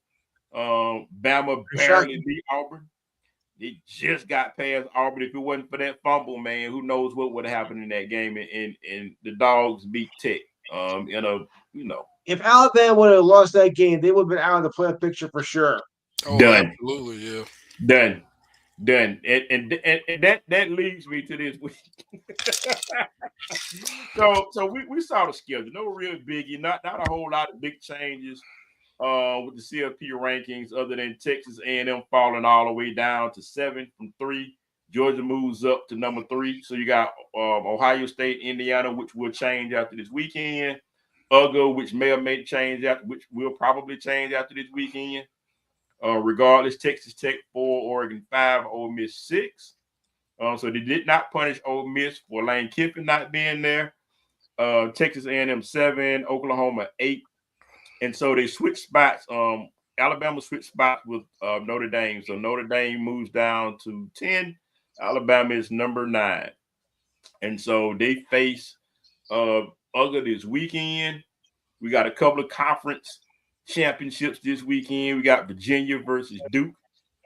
Bama barely beat Auburn. They just got past Auburn. If it wasn't for that fumble, man, who knows what would have happened in that game? And the Dogs beat Tech. In a, you know, If Alabama would have lost that game, they would have been out of the playoff picture for sure. Oh, done, absolutely, yeah. done, done. And that leads me to this week. So we saw the schedule. No real biggie, not a whole lot of big changes with the CFP rankings, other than Texas A&M falling all the way down to 7 from 3. Georgia moves up to number 3. So you got Ohio State, Indiana, which will change after this weekend. UGA, which may have made change after, which will probably change after this weekend. Regardless, Texas Tech 4, Oregon 5, Ole Miss 6. So they did not punish Ole Miss for Lane Kiffin not being there. Texas A&M 7, Oklahoma 8. And so they switched spots. Alabama switched spots with Notre Dame. So Notre Dame moves down to 10. Alabama is number 9. And so they face UGA this weekend. We got a couple of conference championships this weekend. We got Virginia versus Duke.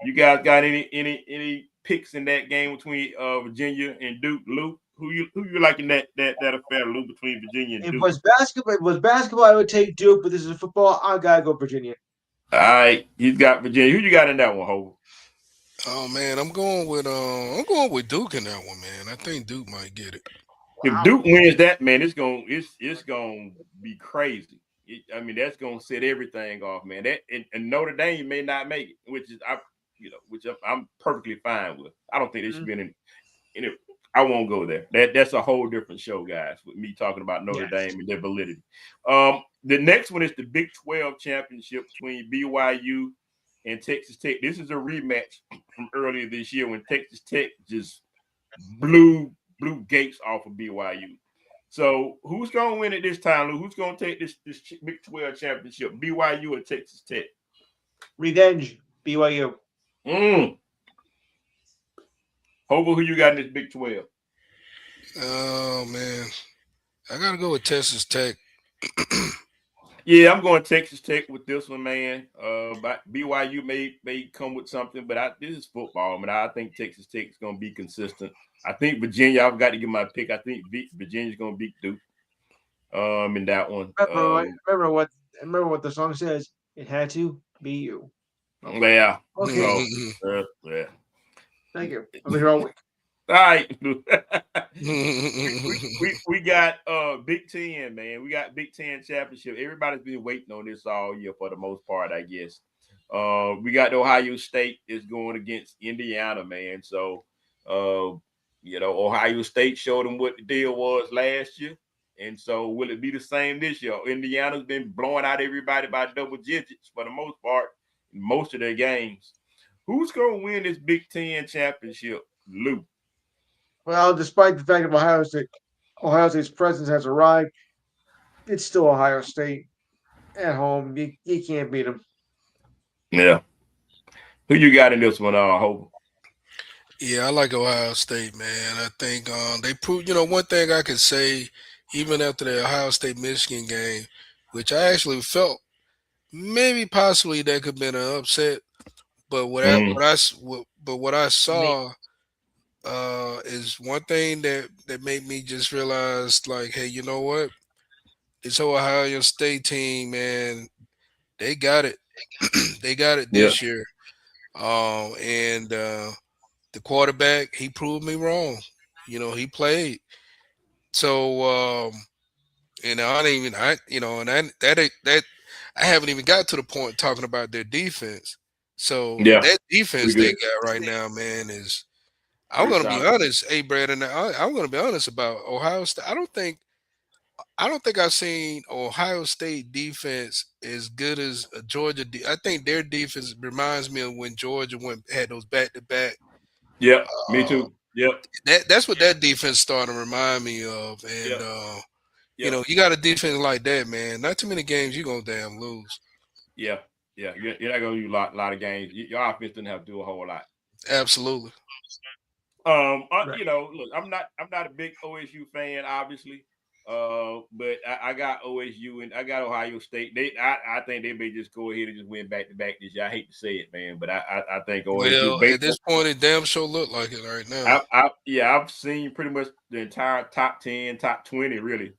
You guys got any picks in that game between Virginia and Duke? Luke, who you liking that affair, Luke, between Virginia and If Duke? it was basketball, I would take Duke, but this is football. I gotta go Virginia. All right, he's got Virginia. Who you got in that one, Ho? Oh man, I'm going with Duke in that one, man. I think Duke might get it. If Duke wins that, man, it's gonna be crazy. That's gonna set everything off, man. That and Notre Dame may not make it, which I'm perfectly fine with. I don't think they should be in it. I won't go there. That's a whole different show, guys, with me talking about Notre Dame and their validity. The next one is the Big 12 championship between BYU and Texas Tech. This is a rematch from earlier this year when Texas Tech just blew gates off of BYU. So who's going to win it this time, Lou? Who's going to take this Big 12 championship, BYU or Texas Tech? Revenge, BYU. Hover, who you got in this Big 12? Oh, man. I got to go with Texas Tech. Yeah, I'm going Texas Tech with this one, man. But BYU may come with something, but this is football. I think Texas Tech is going to be consistent. I think Virginia, I've got to give my pick. I think Virginia's going to beat Duke in that one. Remember what the song says? It had to be you. Yeah. Okay. Yeah. Thank you. I'll be here all week. All right. we got Big Ten, man. We got Big Ten championship. Everybody's been waiting on this all year for the most part, I guess. We got Ohio State is going against Indiana, man. So, Ohio State showed them what the deal was last year. And so will it be the same this year? Indiana's been blowing out everybody by double digits for the most part in most of their games. Who's going to win this Big Ten championship, Lou? Well, despite the fact that Ohio State's presence has arrived, it's still Ohio State at home. You can't beat them. Yeah. Who you got in this one, Hope? Yeah, I like Ohio State, man. I think they proved, one thing I could say, even after the Ohio State-Michigan game, which I actually felt maybe possibly that could have been an upset, but what I saw is one thing that made me just realize, like, hey, you know what? This Ohio State team, man, they got it. They got it this year. And the quarterback, he proved me wrong. He played. So, I haven't even got to the point talking about their defense. So that defense they got right now, man, is. I'm going to be honest, hey, Brandon. I'm going to be honest about Ohio State. I don't think I've seen Ohio State defense as good as Georgia. I think their defense reminds me of when Georgia had those back-to-back. Yeah, me too. Yep. That's what that defense started to remind me of. And, you got a defense like that, man. Not too many games you're going to damn lose. Yeah. You're not going to lose a lot of games. Your offense didn't have to do a whole lot. Absolutely. Look, I'm not a big OSU fan, obviously. But I got OSU and I got Ohio State. I think they may just go ahead and just win back to back this year. I hate to say it, man, but I think OSU. Well, at this point, it damn sure look like it right now. I've seen pretty much the entire top 10, top 20, really.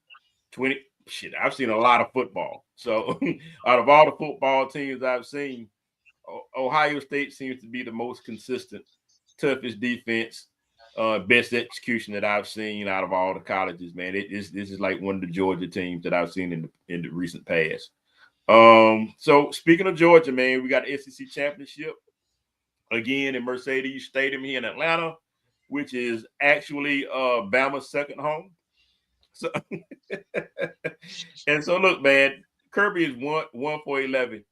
shit, I've seen a lot of football. So out of all the football teams I've seen, Ohio State seems to be the most consistent, toughest defense, best execution that I've seen out of all the colleges. Man, this is like one of the Georgia teams that I've seen in the recent past. So speaking of Georgia, man, we got the SEC championship again in Mercedes Stadium here in Atlanta, which is actually Bama's second home. So and so look, man, Kirby is one for 11,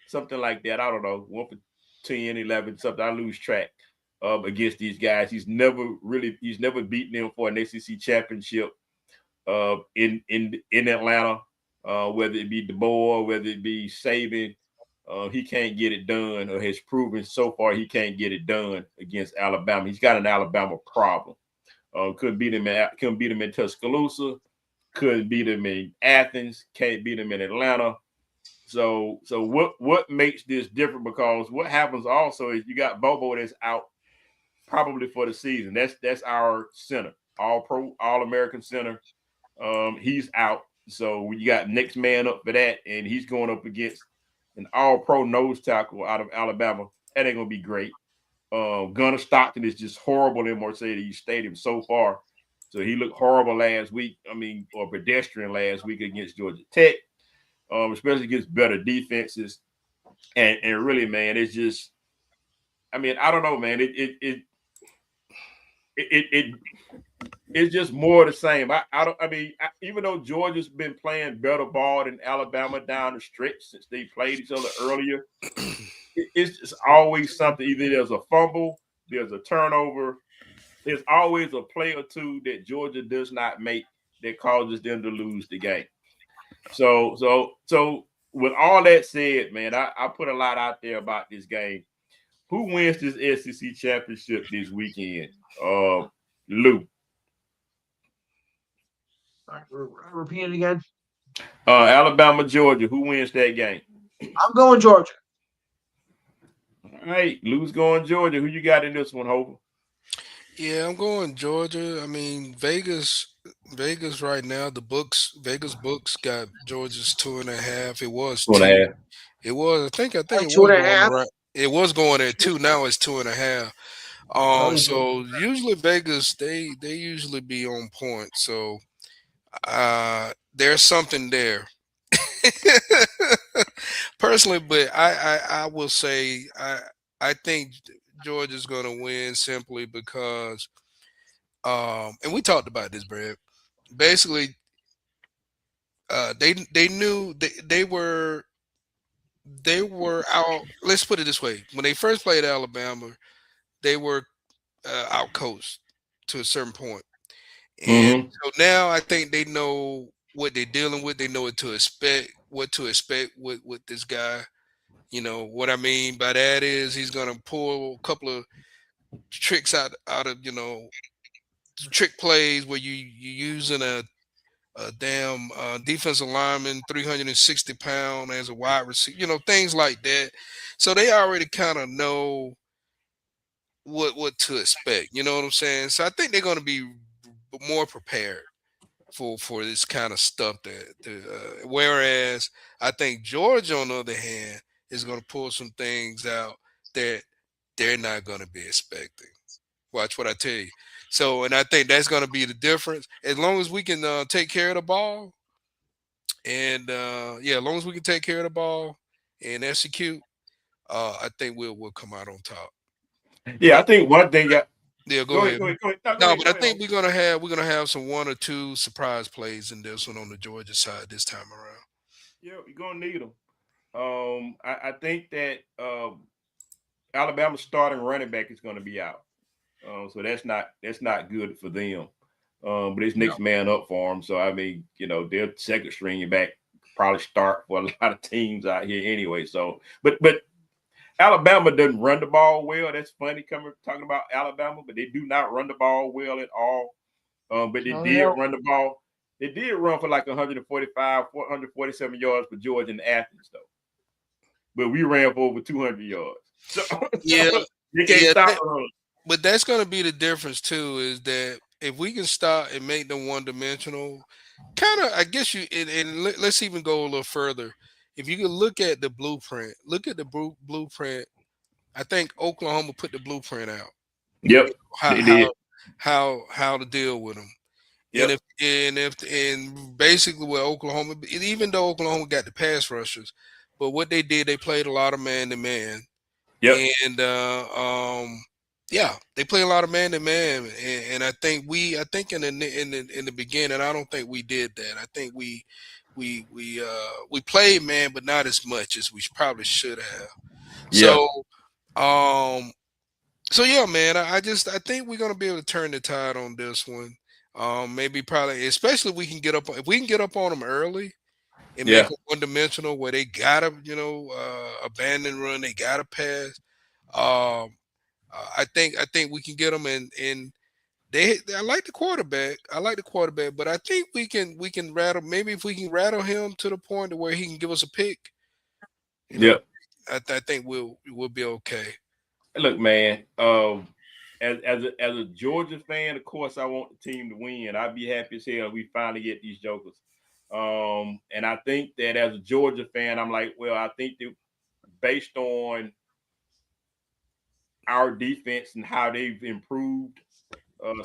something like that. I don't know, 1 for 10, 11, something. I lose track against these guys. He's never beaten them for an SEC championship in Atlanta. Whether it be DeBoer, whether it be Saban, he can't get it done, or has proven so far he can't get it done against Alabama. He's got an Alabama problem. Couldn't beat him in Tuscaloosa, couldn't beat him in Athens, can't beat him in Atlanta. So what makes this different? Because what happens also is you got Bobo that's out probably for the season. That's our center, all pro, all American center. He's out. So you got next man up for that, and he's going up against an all-pro nose tackle out of Alabama. That ain't gonna be great. Gunnar Stockton is just horrible in Mercedes Stadium so far. So he looked horrible last week. Or pedestrian last week against Georgia Tech, especially against better defenses. And really, man, it's just, I don't know, man. It's just more of the same. Even though Georgia's been playing better ball than Alabama down the stretch since they played each other earlier, it's just always something. Either there's a fumble, there's a turnover, there's always a play or two that Georgia does not make that causes them to lose the game. So with all that said, man, I put a lot out there about this game. Who wins this SEC championship this weekend? Lou. Repeat it again. Alabama, Georgia. Who wins that game? I'm going Georgia. All right, Lou's going Georgia. Who you got in this one, Hover? Yeah, I'm going Georgia. Vegas right now, Vegas books got Georgia's 2.5. It was 2.5. It was, I think it was 2.5. Right. It was going at 2. Now it's 2.5. So usually Vegas, they usually be on point. So there's something there. Personally, but I will say I think Georgia's going to win simply because, and we talked about this, Brad. Basically, they knew they were out. Let's put it this way: when they first played Alabama, they were outcoached to a certain point, and so now I think they know what they're dealing with. They know what to expect with this guy. You know what I mean by that is he's going to pull a couple of tricks out of trick plays where you're using a damn defensive lineman, 360 pound as a wide receiver, things like that. So they already kind of know what to expect. You know what I'm saying? So I think they're going to be more prepared for this kind of stuff. Whereas I think Georgia, on the other hand, is going to pull some things out that they're not going to be expecting. Watch what I tell you. So, and I think that's going to be the difference. As long as we can take care of the ball, and as long as we can take care of the ball and execute, I think we'll come out on top. Yeah, I think one thing. Yeah, go ahead. I think we're gonna have some 1 or 2 surprise plays in this one on the Georgia side this time around. Yeah, you're gonna need them. I think that Alabama's starting running back is going to be out, so that's not good for them. But it's next man up for them. So their second string back probably start for a lot of teams out here anyway. So, but Alabama doesn't run the ball well. That's funny talking about Alabama, but they do not run the ball well at all. But they did run the ball. They did run for like 145, 147 yards for Georgia and Athens, though. But we ran for over 200 yards. So, you can't stop the run. But that's going to be the difference, too, is that if we can stop and make them one-dimensional, kind of, I guess let's even go a little further. If you could look at the blueprint, blueprint. I think Oklahoma put the blueprint out. Yep, How they how did. how to deal with them. Yep, And basically what Oklahoma, even though Oklahoma got the pass rushers, but what they did, they played a lot of man to man, yep, and yeah, they play a lot of man to man, and I think in the beginning, I don't think we did that. I think we played man, but not as much as we probably should have. yeah, So um so yeah, man, I think we're gonna be able to turn the tide on this one. Maybe probably, especially if we can get up on them early and make yeah, them one dimensional where they gotta, abandon run, they gotta pass. Um, I think we can get them and I like the quarterback. I like the quarterback, but I think we can rattle. Maybe if we can rattle him to the point to where he can give us a pick, you know, yeah. I think we'll be okay. Look, man. As a Georgia fan, of course, I want the team to win. I'd be happy as hell we finally get these jokers. And I think that as a Georgia fan, I'm like, well, I think that based on our defense and how they've improved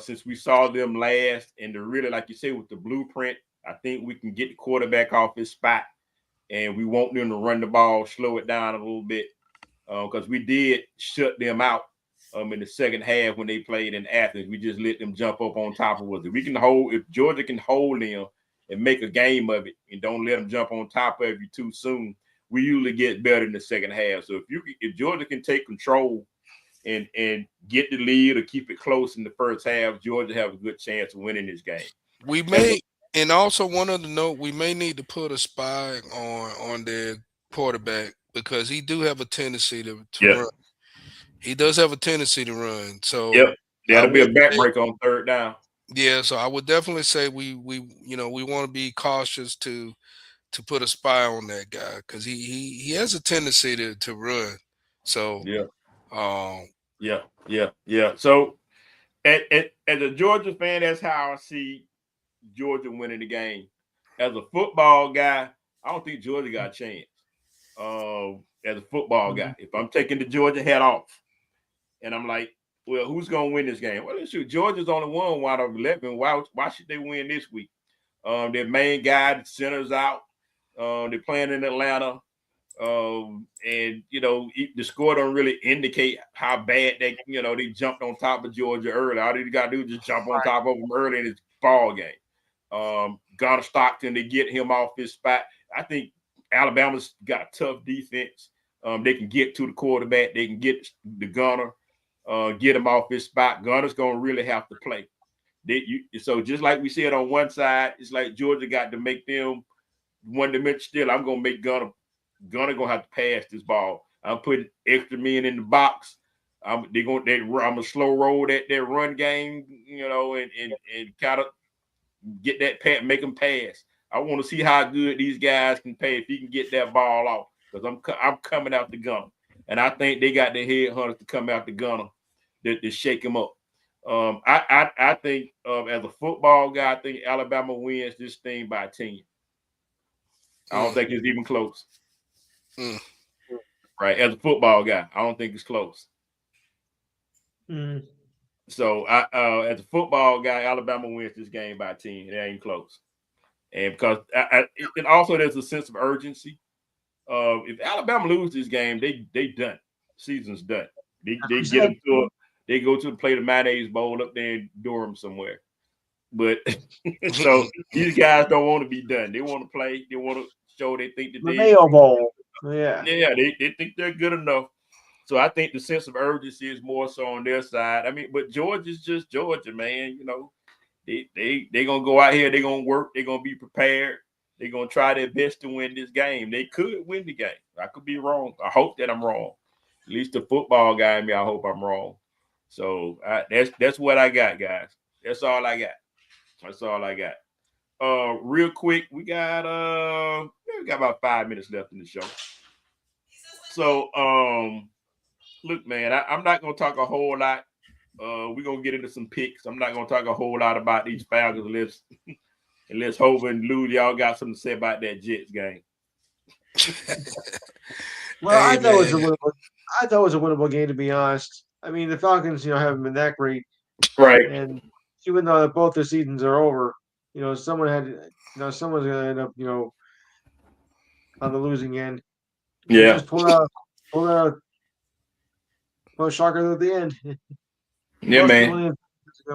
since we saw them last, and to really, like you say, with the blueprint, I think we can get the quarterback off his spot, and we want them to run the ball, slow it down a little bit, because we did shut them out in the second half when they played in Athens. We just let them jump up on top of us. If Georgia can hold them and make a game of it, and don't let them jump on top of you too soon, we usually get better in the second half. So if Georgia can take control and get the lead or keep it close in the first half, Georgia have a good chance of winning this game. We As a, may, and also one other note, we may need to put a spy on their quarterback because he do have a tendency to yeah, run. He does have a tendency to run. So yep, I that'll be a would say, backbreaker on third down. yeah. So I would definitely say we want to be cautious to put a spy on that guy because he has a tendency to run. So Yeah, um, yeah, yeah, yeah. So as a Georgia fan, that's how I see Georgia winning the game. As a football guy, I don't think Georgia got a chance. As a football guy, Mhm. if I'm taking the Georgia hat off, and I'm like, well, who's gonna win this game? Well, shoot, Georgia's only won out of 11. Why should they win this week? Their main guy, the center's out. They're playing in Atlanta. And the score don't really indicate how bad they jumped on top of Georgia early. All they got to do is just jump on top of them early in this ball game. Gunnar Stockton to get him off his spot. I think Alabama's got tough defense. They can get to the quarterback. They can get the Gunner, get him off his spot. Gunner's gonna really have to play. So just like we said on one side, it's like Georgia got to make them one dimension still. I'm gonna make Gunner gonna have to pass this ball. I'm putting extra men in the box. I'm gonna slow roll that run game, and kind of get that pat, make them pass. I want to see how good these guys can pay if he can get that ball off because I'm coming out the gunner, and I think they got the headhunters to come out the gunner to shake him up. I think as a football guy, I think Alabama wins this thing by 10. I don't mm, think it's even close. mm. Right, as a football guy, I don't think it's close. Mhm. So, as a football guy, Alabama wins this game by 10. It ain't close, and because and also there's a sense of urgency. If Alabama loses this game, they done. Season's done. They You get said them to they go to play the Mayonnaise Bowl up there in Durham somewhere. But so these guys don't want to be done. They want to play. They want to show they think that the Mayo Bowl. Yeah. they think they're good enough. So I think the sense of urgency is more so on their side. I mean, but Georgia's just Georgia, man. They gonna go out here. They're gonna work. They're gonna be prepared. They're gonna try their best to win this game. They could win the game. I could be wrong. I hope that I'm wrong. At least the football guy in me. I hope I'm wrong. So that's what I got, guys. That's all I got. That's all I got. Real quick, we got about 5 minutes left in the show. So look, man, I'm not gonna talk a whole lot. We're gonna get into some picks. I'm not gonna talk a whole lot about these Falcons lists. let's hope and Lou, y'all got something to say about that Jets game. Well, Hey, I thought it was a man. winnable. I thought it was a winnable game, to be honest. I mean, the Falcons, haven't been that great, Right. and even though both their seasons are over, someone's gonna end up, on the losing end. They Yeah. just pulled out a shocker at the end. Yeah, Lost man. $1 million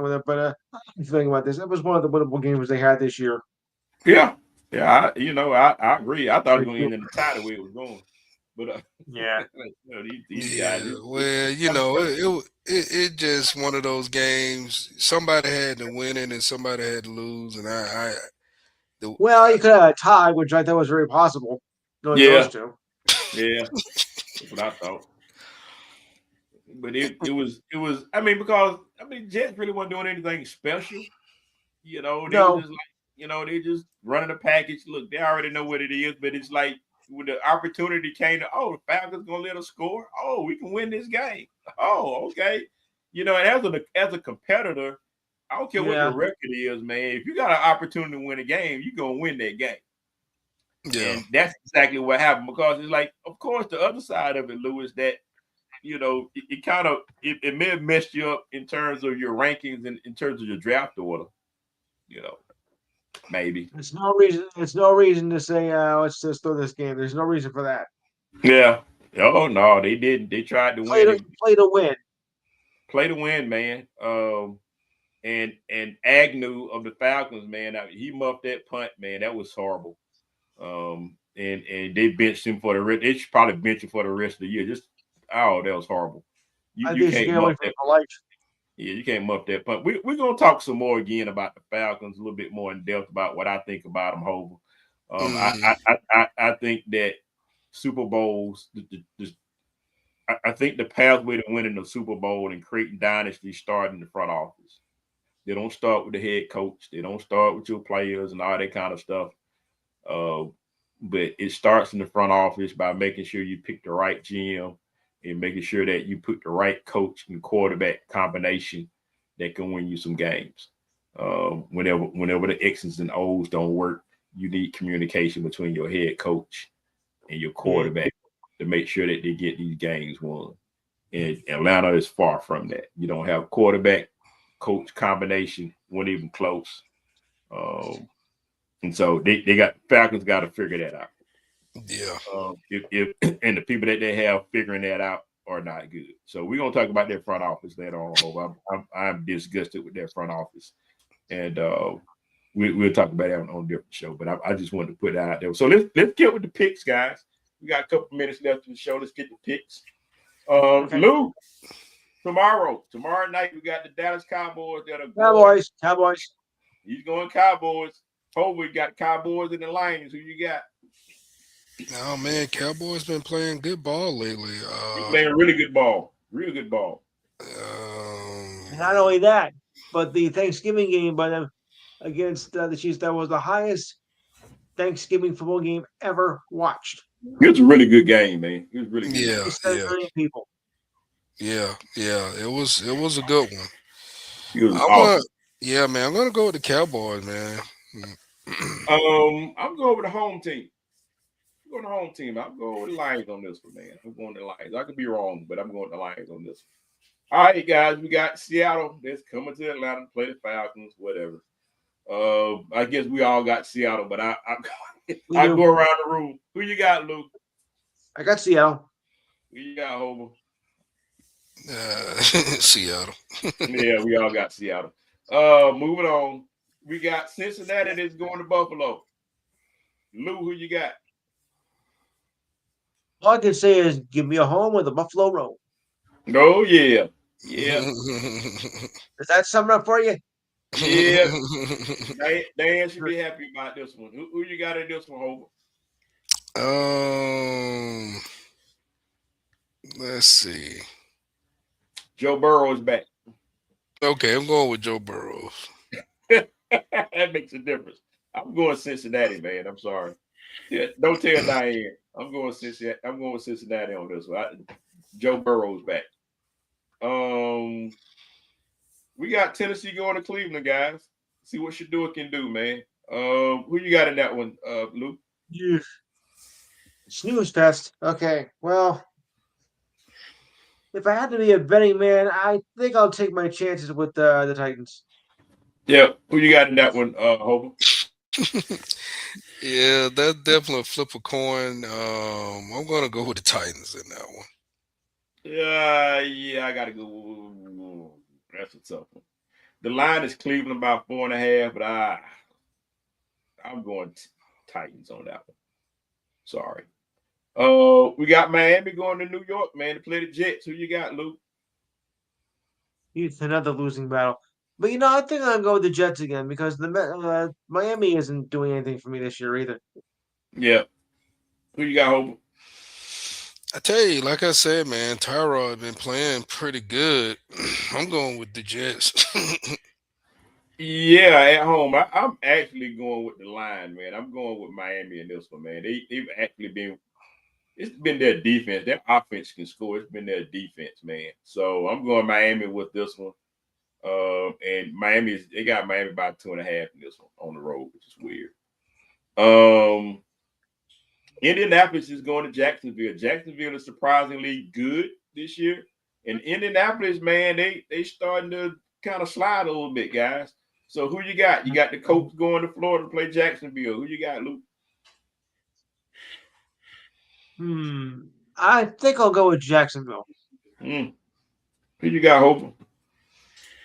with it, but I'm feeling about this. That was one of the winnable games they had this year. Yeah. Yeah. I agree. I thought it was going to end in the tie the way it was going. But Yeah. these guys, Yeah, well, it just one of those games. Somebody had to win it and somebody had to lose, and Well, you could have a tie, which I thought was very possible. Knowing those yeah, two. yeah, that's what I thought. But it was. I mean, because Jets really weren't doing anything special. They were No. just like, they just running a package. Look, they already know what it is, but it's like when the opportunity came to, the Falcons gonna let us score. Oh, we can win this game. Oh, okay. And as a competitor, I don't care what the Yeah. record is, man. If you got an opportunity to win a game, you're gonna win that game. yeah, And that's exactly what happened because it's like, of course, the other side of it, Lou, is that it kind of it may have messed you up in terms of your rankings and in terms of your draft order. Maybe. It's no reason. It's no reason to say, let's just throw this game. There's no reason for that. Yeah. Oh no, they didn't. They tried to Play win to it. play to win. Play to win, man. And Agnew of the Falcons, man, he muffed that punt, man. That was horrible. And they benched him for the rest. They should probably bench him for the rest of the year. That was horrible. I You think you should can't get away muff from that. it for life. Yeah, you can't muff that punt. We're gonna talk some more again about the Falcons, a little bit more in depth about what I think about them. Hover. I think that Super Bowls. I think the pathway to winning the Super Bowl and creating dynasty start in the front office. They don't start with the head coach. They don't start with your players and all that kind of stuff. But it starts in the front office by making sure you pick the right GM and making sure that you put the right coach and quarterback combination that can win you some games. Whenever the X's and O's don't work, you need communication between your head coach and your quarterback to make sure that they get these games won. And Atlanta is far from that. You don't have quarterback coach combination, weren't even close. And so they Falcons got to figure that out. yeah. If and the people that they have figuring that out are not good. So we're gonna talk about their front office later on. I'm disgusted with their front office, and we'll talk about that on a different show. But I just wanted to put that out there. So let's get with the picks, guys. We got a couple minutes left in the show. Let's get the picks. Okay. Lou, tomorrow night we got the Dallas Cowboys that are Cowboys. He's going Cowboys. Hopefully, we got Cowboys and the Lions. Who you got? Oh man, Cowboys been playing good ball lately. Playing really good ball. Real good ball. Not only that, but the Thanksgiving game by them against the Chiefs, that was the highest Thanksgiving football game ever watched. It was a really good game, man. It was really good. Yeah, 7 million people. Yeah. It was a good one. It was awesome. Yeah, man. I'm gonna go with the Cowboys, man. I'm going with the home team. I'm going to the home team. I'm going with the Lions on this one, man. I'm going to the Lions. I could be wrong, but I'm going with the Lions on this one. All right, guys. We got Seattle that's coming to Atlanta to play the Falcons, whatever. I guess we all got Seattle, but I go around the room. Who you got, Luke? I got Seattle. Who you got, Homer? Seattle. Yeah, we all got Seattle. Moving on. We got Cincinnati that's going to Buffalo. Lou, who you got? All I can say is give me a home with a Buffalo roll. Oh, yeah. Yeah. Does that sum it up for you? Yeah. Dan should be happy about this one. Who you got in this one, Homer? Let's see. Joe Burrow is back. Okay, I'm going with Joe Burrow. That makes a difference. I'm going Cincinnati, man. I'm sorry. Yeah, don't tell Diane. I'm going Cincinnati. I'm going with Cincinnati on this one. Joe Burrow's back. We got Tennessee going to Cleveland, guys. See what Shador can do, man. Who you got in that one, Luke? Yeah. Snooze fest. Okay. Well, if I had to be a betting man, I think I'll take my chances with the Titans. Yeah. Who you got in that one, Hope? Yeah, that's definitely a flip a coin. I'm gonna go with the Titans in that one. Yeah, I gotta go. That's a tough one. The line is Cleveland about 4.5, but I'm going Titans on that one. Sorry. We got Miami going to New York, man, to play the Jets. Who you got, Luke? It's another losing battle. But I think I'll go with the Jets again because the Miami isn't doing anything for me this year either. Yeah. Who you got, Hope? I tell you, like I said, man, Tyrod been playing pretty good. I'm going with the Jets. Yeah, at home. I'm actually going with the line, man. I'm going with Miami in this one, man. They've actually been. It's been their defense. Their offense can score. It's been their defense, man. So I'm going Miami with this one. And they got Miami by 2.5 in this one on the road, which is weird. Indianapolis is going to Jacksonville. Jacksonville is surprisingly good this year. And Indianapolis, man, they starting to kind of slide a little bit, guys. So who you got? You got the Colts going to Florida to play Jacksonville. Who you got, Luke? I think I'll go with Jacksonville. Who you got, Hope?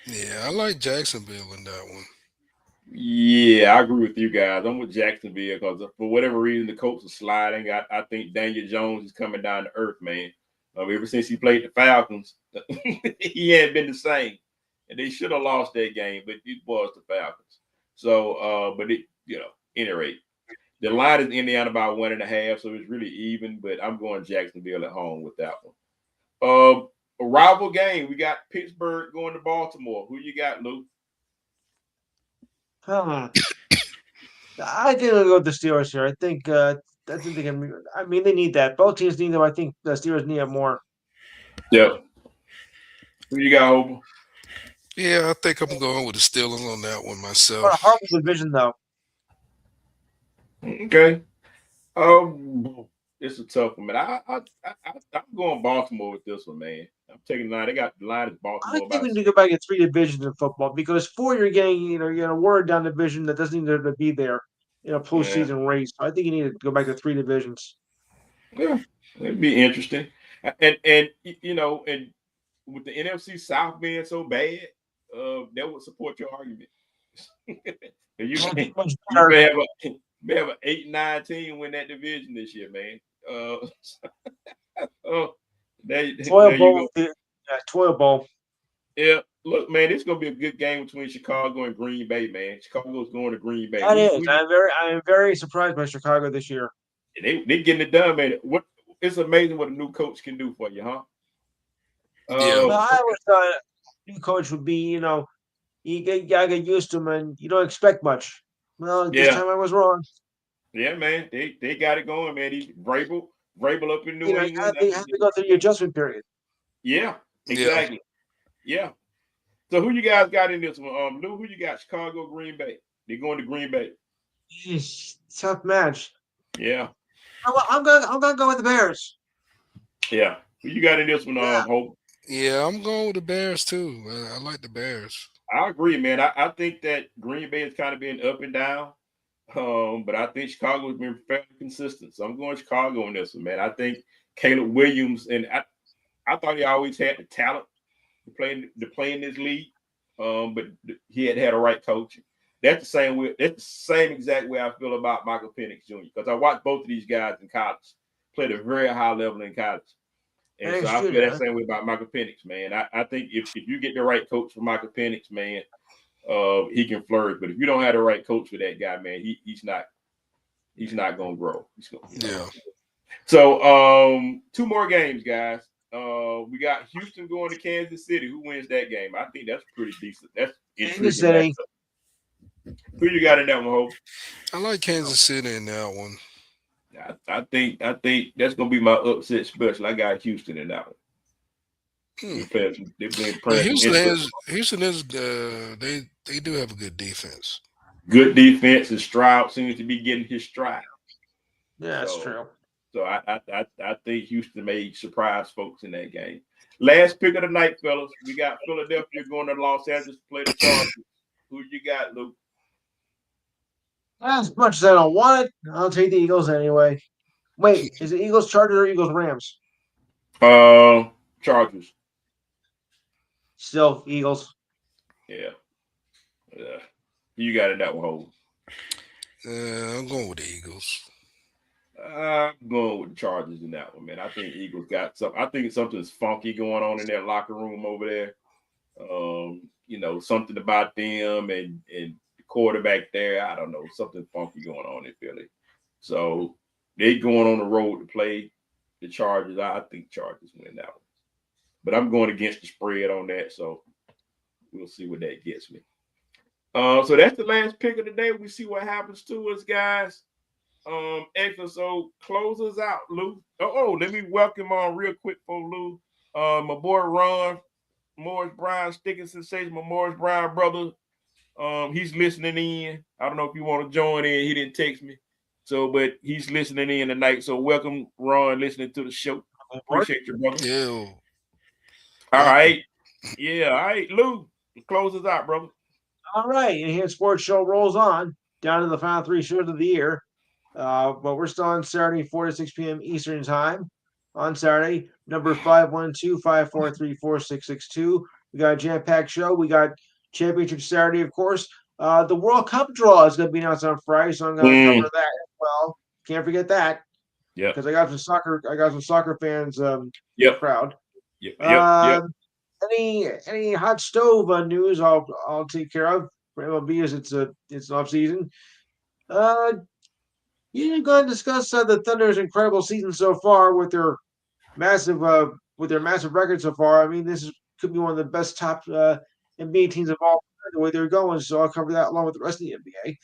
Yeah, I like Jacksonville in that one. Yeah, I agree with you guys. I'm with Jacksonville because for whatever reason the Colts are sliding. I think Daniel Jones is coming down to earth, man. Ever since he played the Falcons, he hadn't been the same. And they should have lost that game, but it was the Falcons. So, but any rate, the line is Indiana by 1.5, so it's really even. But I'm going Jacksonville at home with that one. A rival game. We got Pittsburgh going to Baltimore. Who you got, Luke? I think I'll go with the Steelers here. I think they can. I mean, they need that. Both teams need them. I think the Steelers need it more. Yep. Who you got, Hope? Yeah, I think I'm going with the Steelers on that one myself. What a horrible division, though. Okay. It's a tough one, man. I'm going Baltimore with this one, man. I'm taking the line. They got the line is Baltimore. I think we need to go back to 3 divisions in football because 4 you're getting a word down division that doesn't need to be there in a postseason race. I think you need to go back to 3 divisions. Yeah, it'd be interesting. And and with the NFC South being so bad, that would support your argument. you may have an 8-9 team win that division this year, man. Toil Bowl. Yeah, Toil Bowl. Yeah, look, man, it's gonna be a good game between Chicago and Green Bay, man. Chicago's going to Green Bay. That is. I'm very surprised by Chicago this year. They getting it done, man. It's amazing what a new coach can do for you, huh? Yeah. Well, I always thought a new coach would be, you get used to him and you don't expect much. Well, this time I was wrong. Yeah, man, they got it going, man. Vrabel up in New England. You have to go through the adjustment period. Yeah, exactly. Yeah. So who you guys got in this one? Lou, who you got? Chicago, Green Bay. They're going to Green Bay. Tough match. Yeah. I'm gonna go with the Bears. Yeah. Who you got in this one, Hope? Yeah, I'm going with the Bears too. I like the Bears. I agree, man. I think that Green Bay has kind of been up and down. But I think Chicago has been fairly consistent. So I'm going Chicago on this one, man. I think Caleb Williams, and I thought he always had the talent to play in this league. But he had a right coach. That's the same exact way I feel about Michael Penix Jr. because I watched both of these guys in college, played at a very high level in college. And so I feel that same way about Michael Penix, man. I think if you get the right coach for Michael Penix, man, he can flourish. But if you don't have the right coach for that guy, man, he's not gonna grow. Yeah. So 2 more games, guys. We got Houston going to Kansas City. Who wins that game? I think that's pretty decent. That's Kansas City. Who you got in that one, Hope? I like Kansas City in that one. I think that's gonna be my upset special. I got Houston in that one. Houston is they do have a good defense. Good defense, and Stroud seems to be getting his stride. Yeah, that's true. So I think Houston may surprise folks in that game. Last pick of the night, fellas. We got Philadelphia going to Los Angeles to play the Chargers. Who you got, Luke? As much as I don't want it, I'll take the Eagles anyway. Wait, is it Eagles Chargers or Eagles Rams? Chargers. Still Eagles. Yeah. You got it that one, Hov. I'm going with the Eagles. I'm going with the Chargers in that one, man. I think Eagles got something. I think something's funky going on in their locker room over there. Something about them and the quarterback there. I don't know, something funky going on in Philly. So they going on the road to play the Chargers. I think Chargers win that one. But I'm going against the spread on that, so we'll see what that gets me. So that's the last pick of the day. We see what happens to us, guys. Excellent. So close us out, Lou. Let me welcome on real quick for Lou. My boy Ron, Morris Brown, Sticking Sensation, my Morris Brown brother. He's listening in. I don't know if you want to join in. He didn't text me. But he's listening in tonight. So welcome, Ron, listening to the show. Appreciate you, brother. Yeah. All right. Yeah. All right, Lou. Close us out, brother. All right. Enhanced Sports Show rolls on down to the final 3 shows of the year. But we're still on Saturday, 4 to 6 p.m. Eastern Time. On Saturday, number 512-543-4662. We got a jam-packed show. We got Championship Saturday, of course. The World Cup draw is going to be announced on Friday, so I'm going to cover that as well. Can't forget that. Yeah. Because I got some soccer fans crowd. Yep. Any hot stove news I'll take care of for MLB as it's off season. You didn't go and discuss the Thunder's incredible season so far with their massive record so far. I mean, could be one of the best top NBA teams of all time, the way they're going. So I'll cover that along with the rest of the NBA,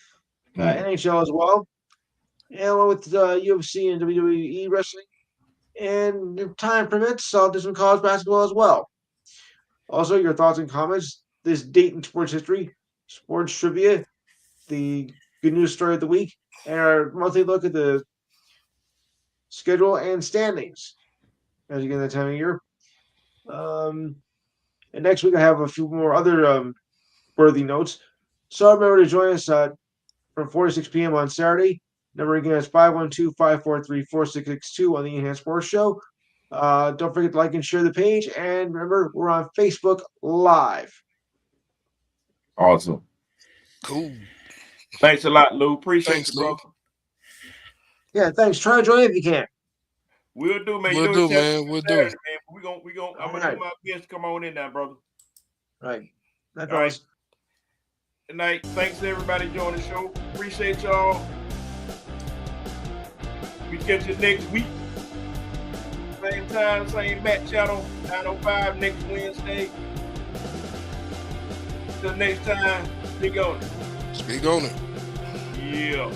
NHL as well, and along with UFC and WWE wrestling. And if time permits, I'll do some college basketball as well. Also, your thoughts and comments. This date in sports history, sports trivia, the good news story of the week, and our monthly look at the schedule and standings as you get that time of year. And next week I have a few more other worthy notes. So remember to join us from 4 to 6 p.m. on Saturday. Number again is 512-543-4662 on the Enhanced Sports Show. Don't forget to like and share the page. And remember, we're on Facebook Live. Awesome. Cool. Thanks a lot, Lou. Appreciate you, bro. Yeah, thanks. Try to join if you can. We'll do, man. We'll do, man. We're gonna I'm gonna do my best to come on in now, brother. Right. All right. Good night. Thanks to everybody joining the show. Appreciate y'all. We catch you next week. Same time, same bat channel, 9:05 next Wednesday. Till next time, speak on it. Speak on it. Yeah.